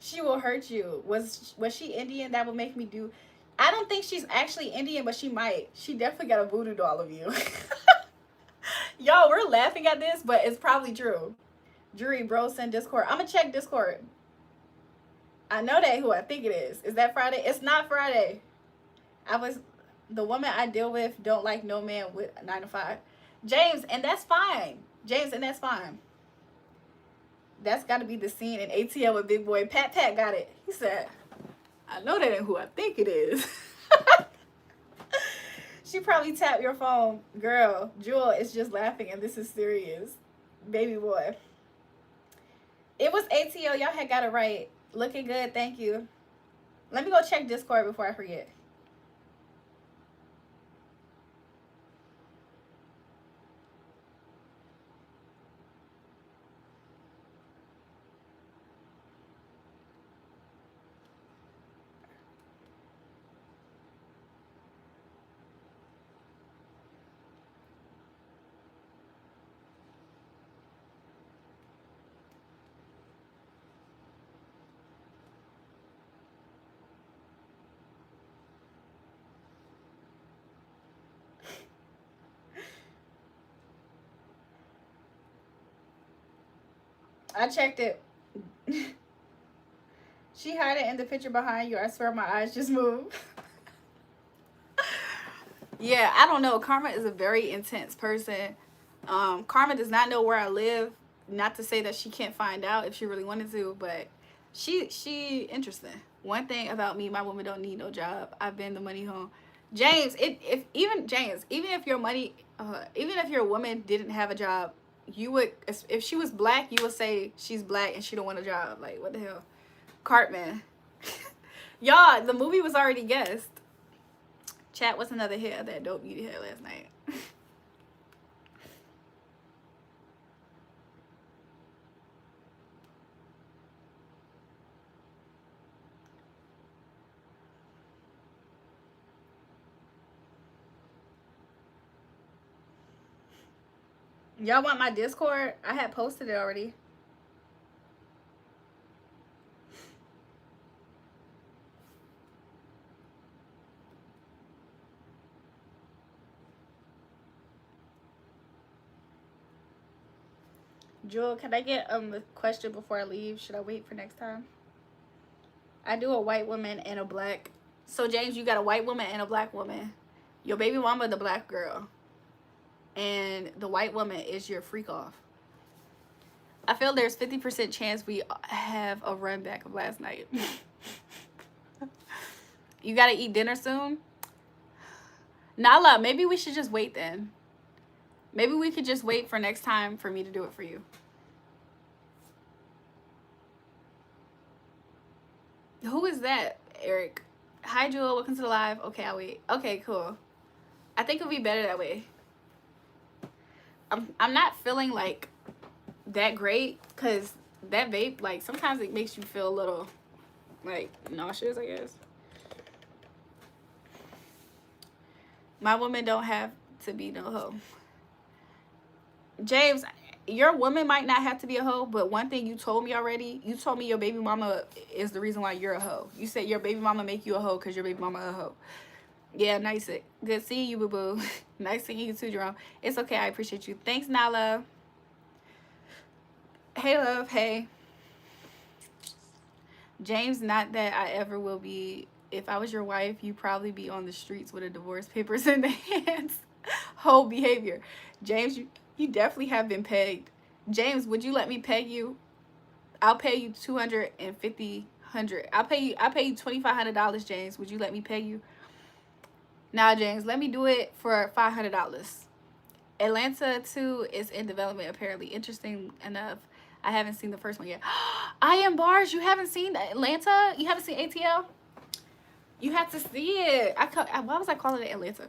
She will hurt you. Was she Indian? That would make me do. I don't think she's actually Indian, but she might. She definitely got a voodoo doll of you. Y'all, we're laughing at this, but it's probably true. Jury, bro, send Discord. I'm gonna check Discord. I know that who I think it is. Is that Friday? It's not Friday. The woman I deal with don't like no man with 9 to 5. James, and that's fine. James, and that's fine. That's got to be the scene in ATL with Big Boy. Pat got it. He said, I know that ain't who I think it is. She probably tapped your phone. Girl, Jewel is just laughing and this is serious. Baby boy. It was ATL. Y'all had got it right. Looking good. Thank you. Let me go check Discord before I forget. I checked it. She hid it in the picture behind you. I swear my eyes just moved. Yeah, I don't know. Karma is a very intense person. Karma does not know where I live. Not to say that she can't find out if she really wanted to, but she interesting. One thing about me, my woman don't need no job. I've been the money home. James, even if your money, even if your woman didn't have a job, you would, if she was black, you would say she's black and she don't want a job. Like, what the hell? Cartman. Y'all, the movie was already guessed. Chat, what's another hit of that dope beauty had last night? Y'all want my Discord? I had posted it already. Jewel, can I get a question before I leave? Should I wait for next time? I do a white woman and a black. So James, you got a white woman and a black woman. Your baby mama, the black girl, and the white woman is your freak off. I feel there's 50% chance we have a run back of last night. You gotta eat dinner soon? Nala, maybe we should just wait then. Maybe we could just wait for next time for me to do it for you. Who is that, Eric? Hi, Jewel. Welcome to the live. Okay, I'll wait. Okay, cool. I think it'll be better that way. I'm not feeling like that great because that vape, like, sometimes it makes you feel a little, like, nauseous, I guess. My woman don't have to be no hoe. James, your woman might not have to be a hoe, but one thing you told me already, you told me your baby mama is the reason why you're a hoe. You said your baby mama make you a hoe because your baby mama a hoe. Yeah, nice. Good seeing you, boo-boo. Nice seeing you too, Jerome. It's okay. I appreciate you. Thanks, Nala. Hey, love. Hey. James, not that I ever will be. If I was your wife, you'd probably be on the streets with a divorce papers in the hands. Whole behavior. James, you definitely have been pegged. James, would you let me peg you? I'll pay you $250. I'll pay you $2,500, James. Would you let me pay you? Nah, James, let me do it for $500. Atlanta 2 is in development, apparently. Interesting enough. I haven't seen the first one yet. I am Bars. You haven't seen Atlanta? You haven't seen ATL? You have to see it. Why was I calling it Atlanta?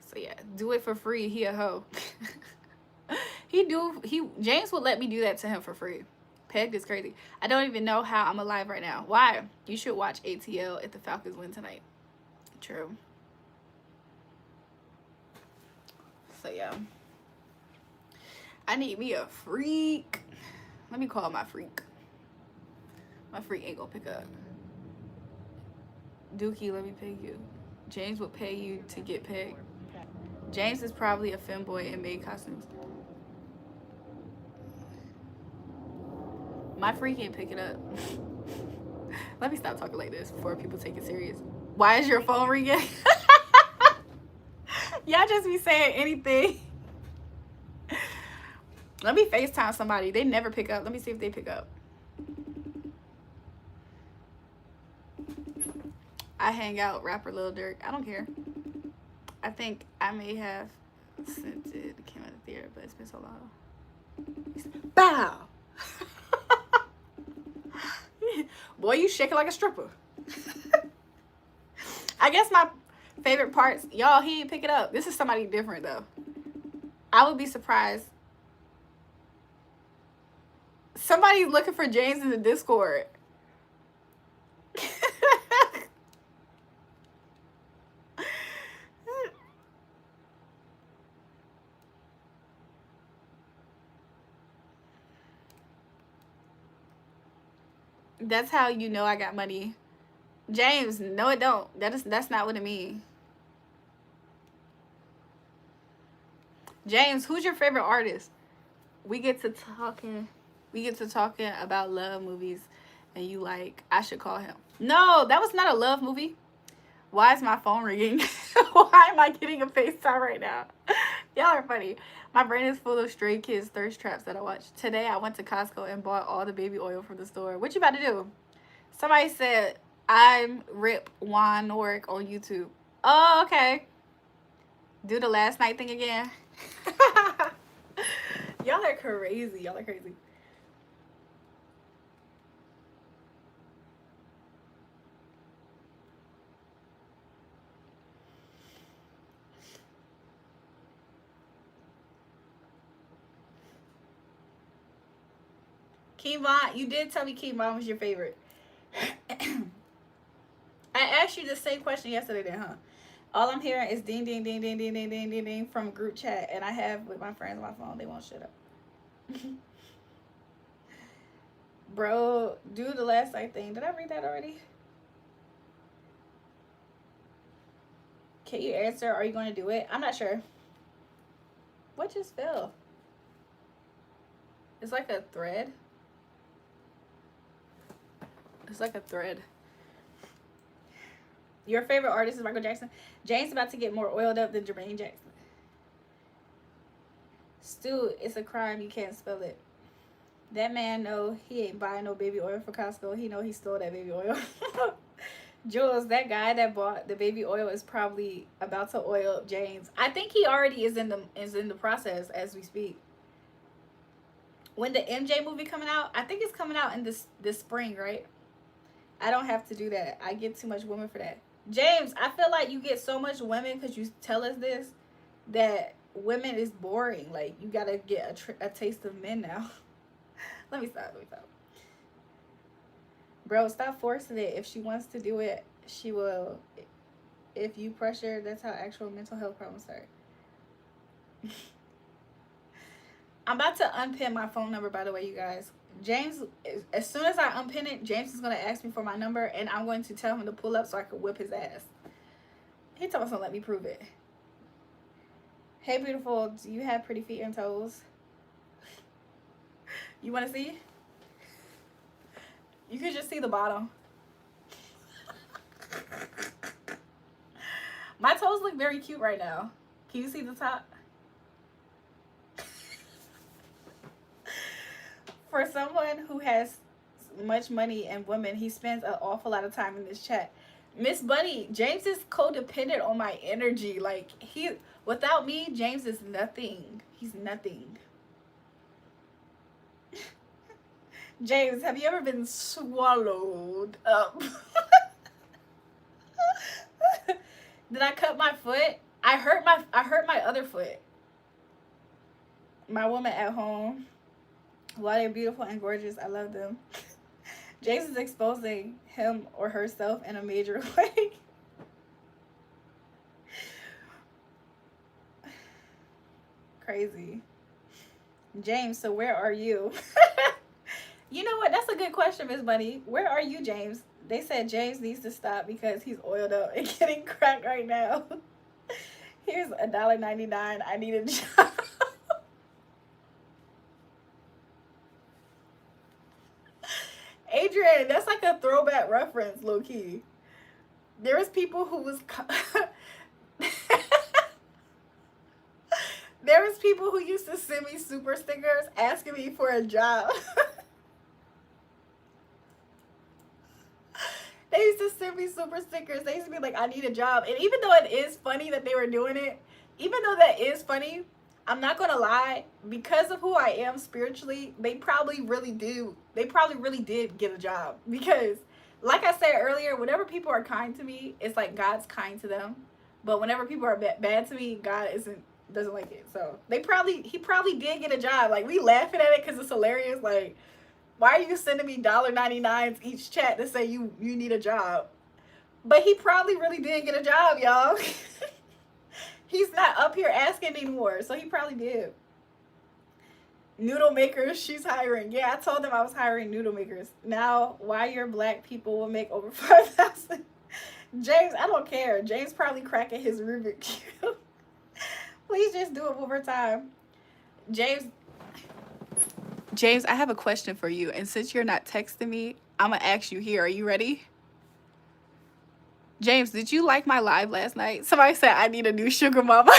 So yeah, do it for free. He a hoe. James would let me do that to him for free. Pegged is crazy. I don't even know how I'm alive right now. Why? You should watch ATL if the Falcons win tonight. True. So yeah. I need me a freak. Let me call my freak. My freak ain't gonna pick up. Dookie, let me pay you. James would pay you to get paid. James is probably a femboy and made costumes. My freak ain't picking up. Let me stop talking like this before people take it serious. Why is your phone ringing? Y'all just be saying anything. Let me FaceTime somebody. They never pick up. Let me see if they pick up. I hang out, rapper Lil Durk. I don't care. I think I may have sent it. It came out of the theater, but it's been so long. Bow! Boy, you shaking like a stripper. I guess my favorite parts, y'all, he didn't pick it up. This is somebody different, though. I would be surprised. Somebody's looking for James in the Discord. That's how you know I got money. James, no it don't. That's not what it means. James, who's your favorite artist? We get to talking about love movies and you like, I should call him. No, that was not a love movie. Why is my phone ringing? Why am I getting a FaceTime right now? Y'all are funny. My brain is full of Stray Kids thirst traps that I watched. Today I went to Costco and bought all the baby oil from the store. What you about to do? Somebody said I'm Rip Juan Norick on YouTube. Oh, okay. Do the last night thing again. Y'all are crazy. Y'all are crazy. Kevon, you did tell me Kevon was your favorite. I asked you the same question yesterday then, huh? All I'm hearing is ding, ding, ding, ding, ding, ding, ding, ding, ding from group chat. And I have with my friends on my phone. They won't shut up. Bro, do the last night thing. Did I read that already? Can you answer? Are you going to do it? I'm not sure. What just fell? It's like a thread. It's like a thread. Your favorite artist is Michael Jackson. James about to get more oiled up than Jermaine Jackson. Stu, it's a crime. You can't spell it. That man know he ain't buying no baby oil for Costco. He know he stole that baby oil. Jules, that guy that bought the baby oil is probably about to oil up James. I think he already is in the process as we speak. When the MJ movie coming out, I think it's coming out in this spring, right? I don't have to do that. I get too much women for that. James, I feel like you get so much women because you tell us this, that women is boring. Like, you got to get a taste of men now. Let me stop. Bro, stop forcing it. If she wants to do it, she will. If you pressure, that's how actual mental health problems start. I'm about to unpin my phone number, by the way, you guys. James, as soon as I unpin it, James is going to ask me for my number, and I'm going to tell him to pull up so I can whip his ass. He told us to let me prove it. Hey, beautiful, do you have pretty feet and toes? You want to see? You could just see the bottom. My toes look very cute right now. Can you see the top? For someone who has much money and women, he spends an awful lot of time in this chat. Miss Bunny, James is codependent on my energy. Like, without me, James is nothing. He's nothing. James, have you ever been swallowed up? Did I cut my foot? I hurt my other foot. My woman at home. While they're beautiful and gorgeous, I love them. James is exposing him or herself in a major way. Crazy. James, so where are you? You know what? That's a good question, Miss Bunny. Where are you, James? They said James needs to stop because he's oiled up and getting cracked right now. Here's $1.99. I need a job. Adrian, that's like a throwback reference, low key. There was people who was there was people who used to send me super stickers asking me for a job. They used to send me super stickers. They used to be like, I need a job. And even though it is funny that they were doing it, even though that is funny, I'm not going to lie. Because of who I am spiritually, they probably really do. They probably really did get a job. Because, like I said earlier, whenever people are kind to me, it's like God's kind to them. But whenever people are bad to me, God doesn't like it. So he probably did get a job. Like, we laughing at it because it's hilarious. Like, why are you sending me $1.99s each chat to say you need a job? But he probably really did get a job, y'all. He's not up here asking anymore, so he probably did. Noodle makers, she's hiring. Yeah, I told them I was hiring noodle makers. Now, why your black people will make over 5,000? James, I don't care. James probably cracking his Rubik Cube. Please just do it one more time. James, I have a question for you. And since you're not texting me, I'm going to ask you here. Are you ready? James, did you like my live last night? Somebody said I need a new sugar mama.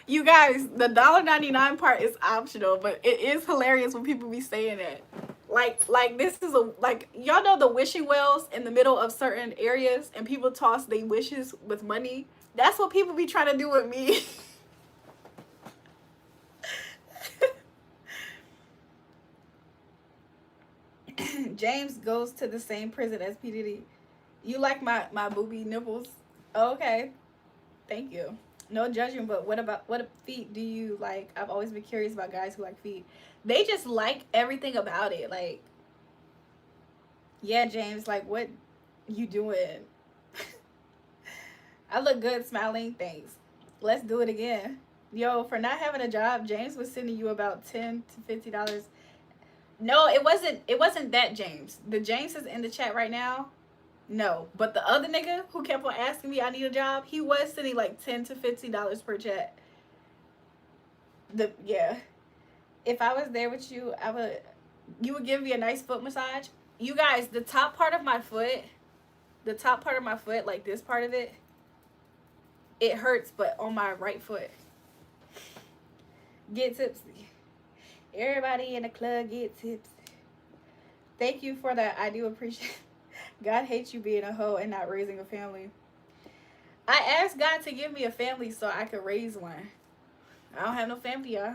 You guys, the $1.99 part is optional, but it is hilarious when people be saying that. Like this is like, y'all know the wishing wells in the middle of certain areas and people toss their wishes with money? That's what people be trying to do with me. James goes to the same prison as P. Diddy. You like my booby nipples? Oh, okay. Thank you. No judging, but what feet do you like? I've always been curious about guys who like feet. They just like everything about it. Like, yeah, James, like, what you doing? I look good smiling. Thanks. Let's do it again. Yo, for not having a job, James was sending you about $10 to $50. No, it wasn't that James. The James is in the chat right now. No, but the other nigga who kept on asking me I need a job, he was sending like $10 to $50 per chat. Yeah. If I was there with you, you would give me a nice foot massage. You guys, the top part of my foot, like this part of it, it hurts, but on my right foot. Get tipsy. Everybody in the club get tipsy. Thank you for that. I do appreciate. God hates you being a hoe and not raising a family. I asked God to give me a family so I could raise one. I don't have no family, y'all.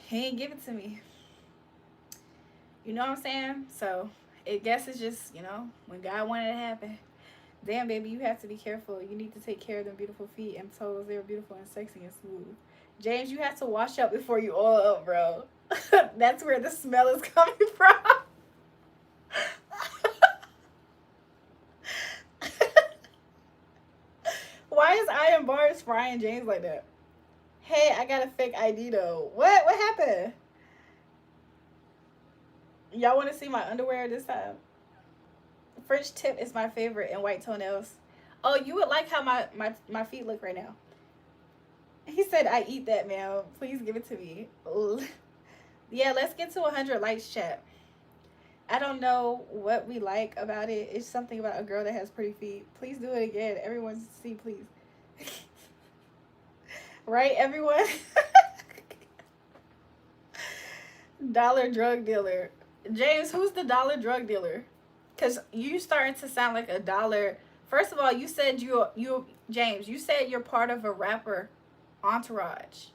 He ain't give it to me. You know what I'm saying? So, I guess it's just, when God wanted it to happen. Damn, baby, you have to be careful. You need to take care of them beautiful feet and toes. They're beautiful and sexy and smooth. James, you have to wash up before you oil up, bro. That's where the smell is coming from. Why is I am bars frying James like that? Hey, I got a fake ID though. What happened? Y'all want to see my underwear this time? French tip is my favorite and white toenails. Oh, you would like how my feet look right now. He said I eat that, man. Please give it to me. Yeah, let's get to 100 likes, chat. I don't know what we like about it. It's something about a girl that has pretty feet. Please do it again. Everyone see, please. Right, everyone? Dollar drug dealer. James, who's the dollar drug dealer? Because you starting to sound like a dollar. First of all, you said James, you said you're part of a rapper entourage.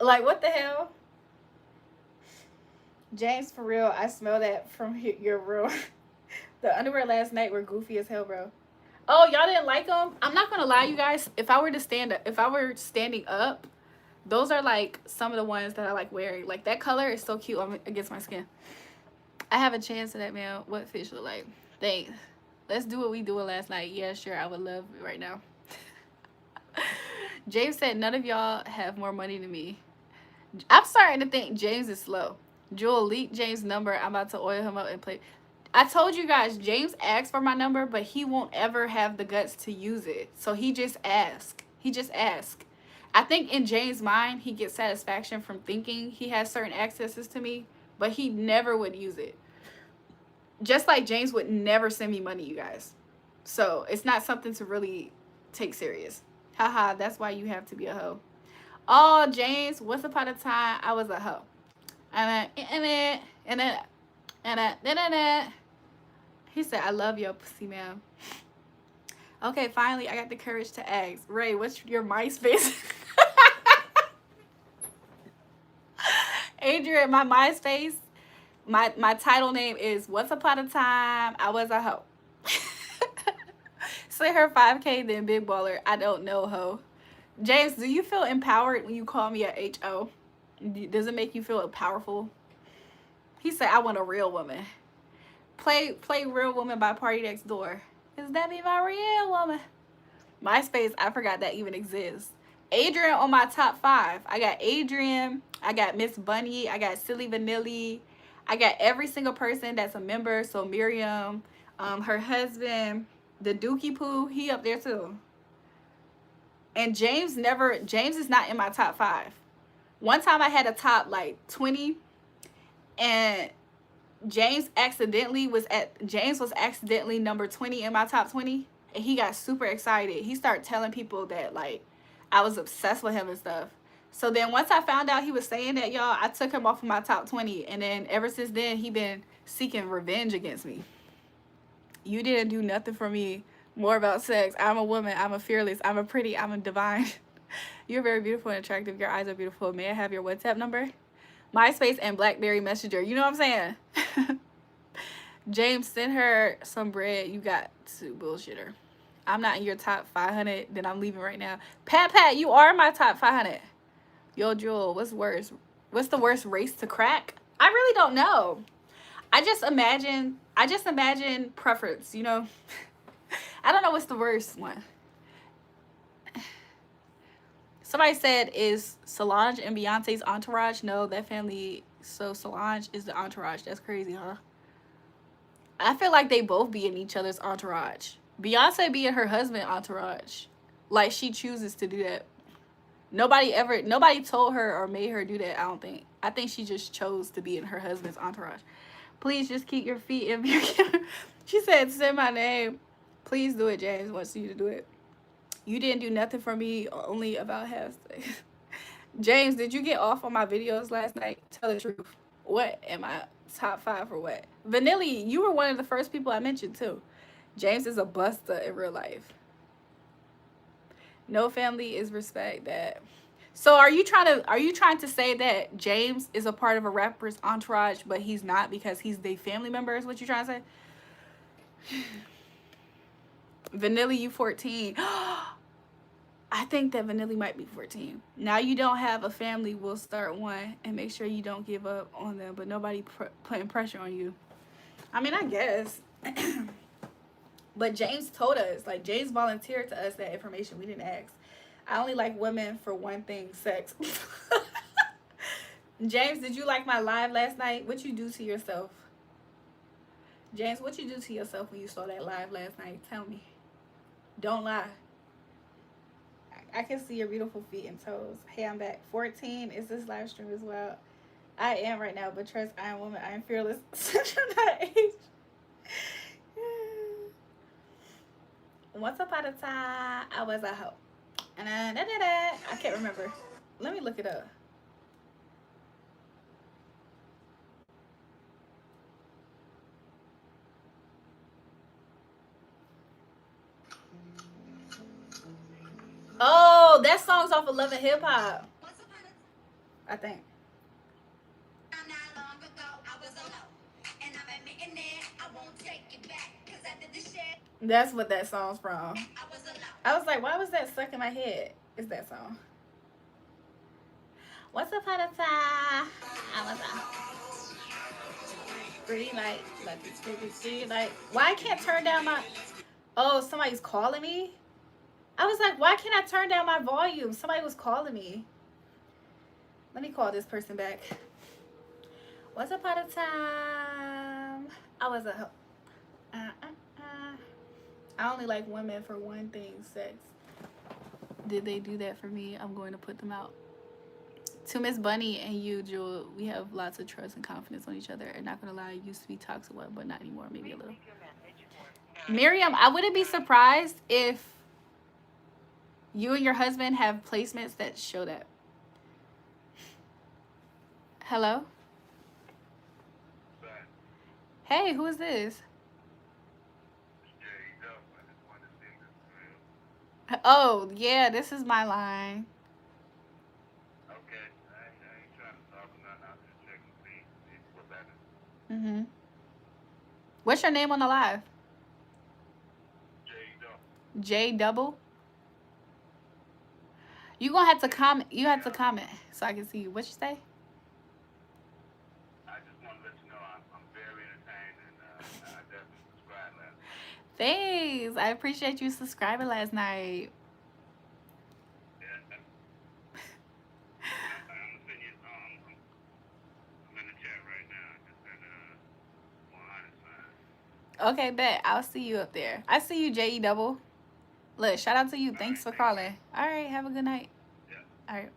Like, what the hell? James, for real, I smell that from your room. The underwear last night were goofy as hell, bro. Oh, y'all didn't like them? I'm not gonna lie, you guys. If I were standing up, those are like some of the ones that I like wearing. Like, that color is so cute against my skin. I have a chance of that, man. What fish look like? Thanks. Let's do what we doing last night. Yeah, sure. I would love it right now. James said none of y'all have more money than me. I'm starting to think James is slow. Jewel, leak James' number. I'm about to oil him up and play. I told you guys, James asked for my number, but he won't ever have the guts to use it. So he just asks. He just asks. I think in James' mind, he gets satisfaction from thinking he has certain accesses to me, but he never would use it. Just like James would never send me money, you guys. So it's not something to really take serious. Haha, that's why you have to be a hoe. Oh, James, once upon a time, I was a hoe. And he said, I love your pussy, ma'am. Okay, finally, I got the courage to ask. Ray, what's your MySpace? Adrian, my MySpace, my title name is Once Upon a Time, I Was a Hoe. Say her 5K, then Big Baller. I don't know, hoe. James, do you feel empowered when you call me a H-O? Does it make you feel powerful? He said, I want a real woman. Play Real Woman by Party Next Door. Is that be my real woman? MySpace, I forgot that even exists. Adrian on my top 5. I got Adrian. I got Miss Bunny. I got Silly Vanilli. I got every single person that's a member. So Miriam, her husband, the Dookie Poo, he up there too. And James is not in my top 5. One time I had a top like 20, and James was accidentally number 20 in my top 20, and he got super excited. He started telling people that like I was obsessed with him and stuff. So then once I found out he was saying that, y'all, I took him off of my top 20, and then ever since then he been seeking revenge against me. You didn't do nothing for me. More about sex. I'm a woman. I'm a fearless. I'm a pretty. I'm a divine. You're very beautiful and attractive. Your eyes are beautiful. May I have your WhatsApp number? MySpace and BlackBerry Messenger. You know what I'm saying? James, send her some bread. You got to bullshit her. I'm not in your top 500. Then I'm leaving right now. Pat, you are in my top 500. Yo, Jewel, what's worse? What's the worst race to crack? I really don't know. I just imagine preference, you know? I don't know what's the worst one. Somebody said, is Solange and Beyonce's entourage? No, that family. So Solange is the entourage. That's crazy, huh? I feel like they both be in each other's entourage. Beyonce be in her husband's entourage. Like, she chooses to do that. Nobody told her or made her do that, I don't think. I think she just chose to be in her husband's entourage. Please just keep your feet in your camera. She said, send my name. Please do it, James wants you to do it. You didn't do nothing for me, only about hashtags. James, did you get off on my videos last night? Tell the truth. What am I top 5 for what? Vanilli, you were one of the first people I mentioned too. James is a buster in real life. No family is respect that. So are you trying to say that James is a part of a rapper's entourage, but he's not because he's the family member, is what you're trying to say? Vanilli, you 14. I think that Vanilli might be 14. Now you don't have a family, we'll start one and make sure you don't give up on them, but nobody putting pressure on you. I mean, I guess. But James told us, like, James volunteered to us that information. We didn't ask. I only like women for one thing, sex. James, did you like my live last night? What you do to yourself? James, what you do to yourself when you saw that live last night? Tell me. Don't lie. I can see your beautiful feet and toes. Hey, I'm back. 14 is this live stream as well. I am right now, but trust, I am a woman. I am fearless. Such a not age. Once upon a time, I was a hoe. And I can't remember. Let me look it up. Oh, that song's off of Love and Hip Hop. I think. That's what that song's from. I was like, why was that stuck in my head? It's that song. Once upon a time, I was a green light, green light. Why I can't turn down my... Oh, somebody's calling me? I was like, why can't I turn down my volume? Somebody was calling me. Let me call this person back. Once upon a time, I was a. I only like women for one thing, sex. Did they do that for me? I'm going to put them out. To Miss Bunny and you, Jewel, we have lots of trust and confidence on each other. And not gonna lie, I used to be toxic one, but not anymore. Maybe a little. Miriam, I wouldn't be surprised if you and your husband have placements that show that. Hello? Hey, who is this? Oh, yeah, this is my line. Mm-hmm. What's your name on the live? J Double. You gonna have to comment. You have to comment so I can see you. What you say? Thanks. I appreciate you subscribing last night. Okay, bet. I'll see you up there. I see you, J Double. Look, shout out to you. Thanks for calling. All right, have a good night. All right,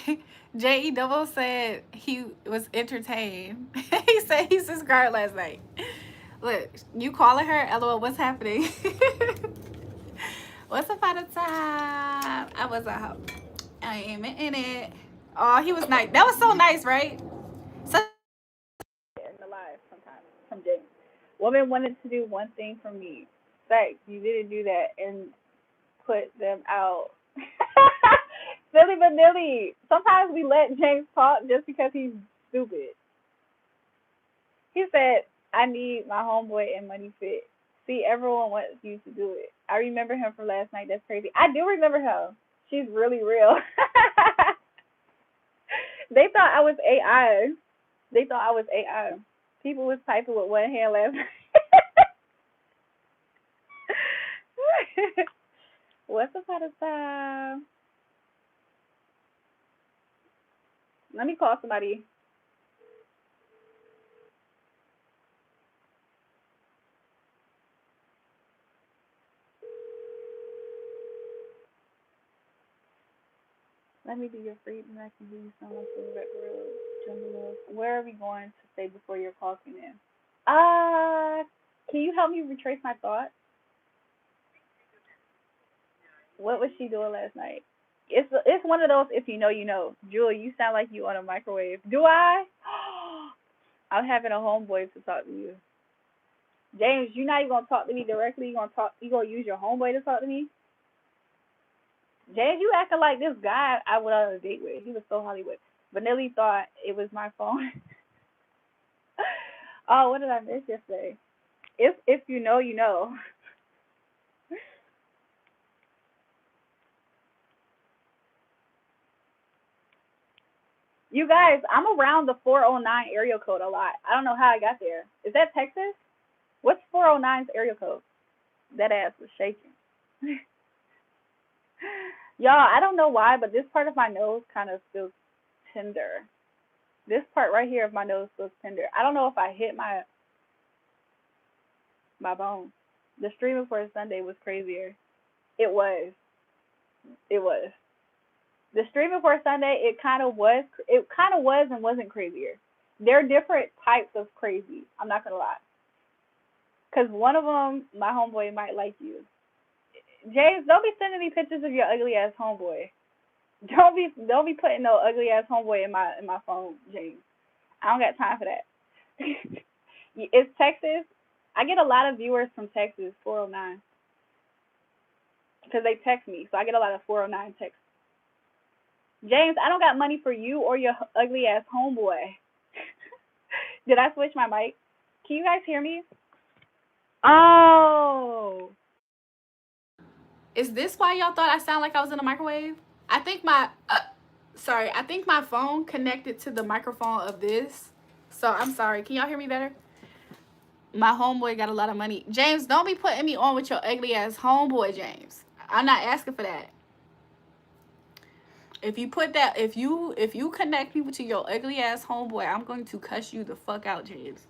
bye. J Double said he was entertained. He said he subscribed last night. Look, you calling her? LOL, what's happening? Once upon a time, I was a hoe. I am in it. Oh, he was nice. That was so nice, right? So in the live sometimes from James. Woman wanted to do one thing for me. Sex. You didn't do that and put them out. Silly but nilly. Sometimes we let James talk just because he's stupid. He said, I need my homeboy and money fit. See, everyone wants you to do it. I remember him from last night. That's crazy. I do remember him. She's really real. They thought I was AI. They thought I was AI. People was typing with one hand last night. What's up at a time? Let me call somebody. Let me do your freedom. I can do you so much for the red road, jungle. Where are we going to stay before your call came in? Can you help me retrace my thoughts? What was she doing last night? It's one of those if you know you know. Julie, you sound like you on a microwave. Do I? I'm having a homeboy to talk to you. James, you not even gonna talk to me directly. You gonna use your homeboy to talk to me? James, you acting like this guy I went on a date with. He was so Hollywood. Vanilli thought it was my phone. Oh, what did I miss yesterday? If you know, you know. You guys, I'm around the 409 area code a lot. I don't know how I got there. Is that Texas? What's 409's area code? That ass was shaking. Y'all, I don't know why, but this part of my nose kind of feels tender. This part right here of my nose feels tender. I don't know if I hit my bone. The streaming for Sunday was crazier. It was. It was. The streaming for Sunday, it kind of was. It kind of was and wasn't crazier. There are different types of crazy. I'm not gonna lie. Cause one of them, my homeboy might like you. James, don't be sending me pictures of your ugly ass homeboy. Don't be putting no ugly ass homeboy in my phone, James. I don't got time for that. It's Texas. I get a lot of viewers from Texas, 409, because they text me, so I get a lot of 409 texts. James, I don't got money for you or your ugly ass homeboy. Did I switch my mic? Can you guys hear me? Oh. Is this why y'all thought I sound like I was in a microwave? I think I think my phone connected to the microphone of this. So I'm sorry. Can y'all hear me better? My homeboy got a lot of money. James, don't be putting me on with your ugly ass homeboy, James. I'm not asking for that. If you put that, if you connect me to your ugly ass homeboy, I'm going to cuss you the fuck out, James.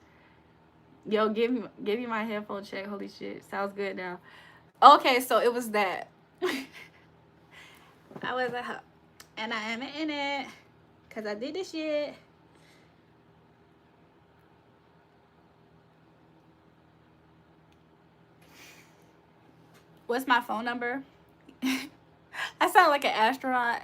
Yo, give me my headphone check. Holy shit, sounds good now. Okay, so it was that. I was at her, and I am in it, cause I did this shit. What's my phone number? I sound like an astronaut.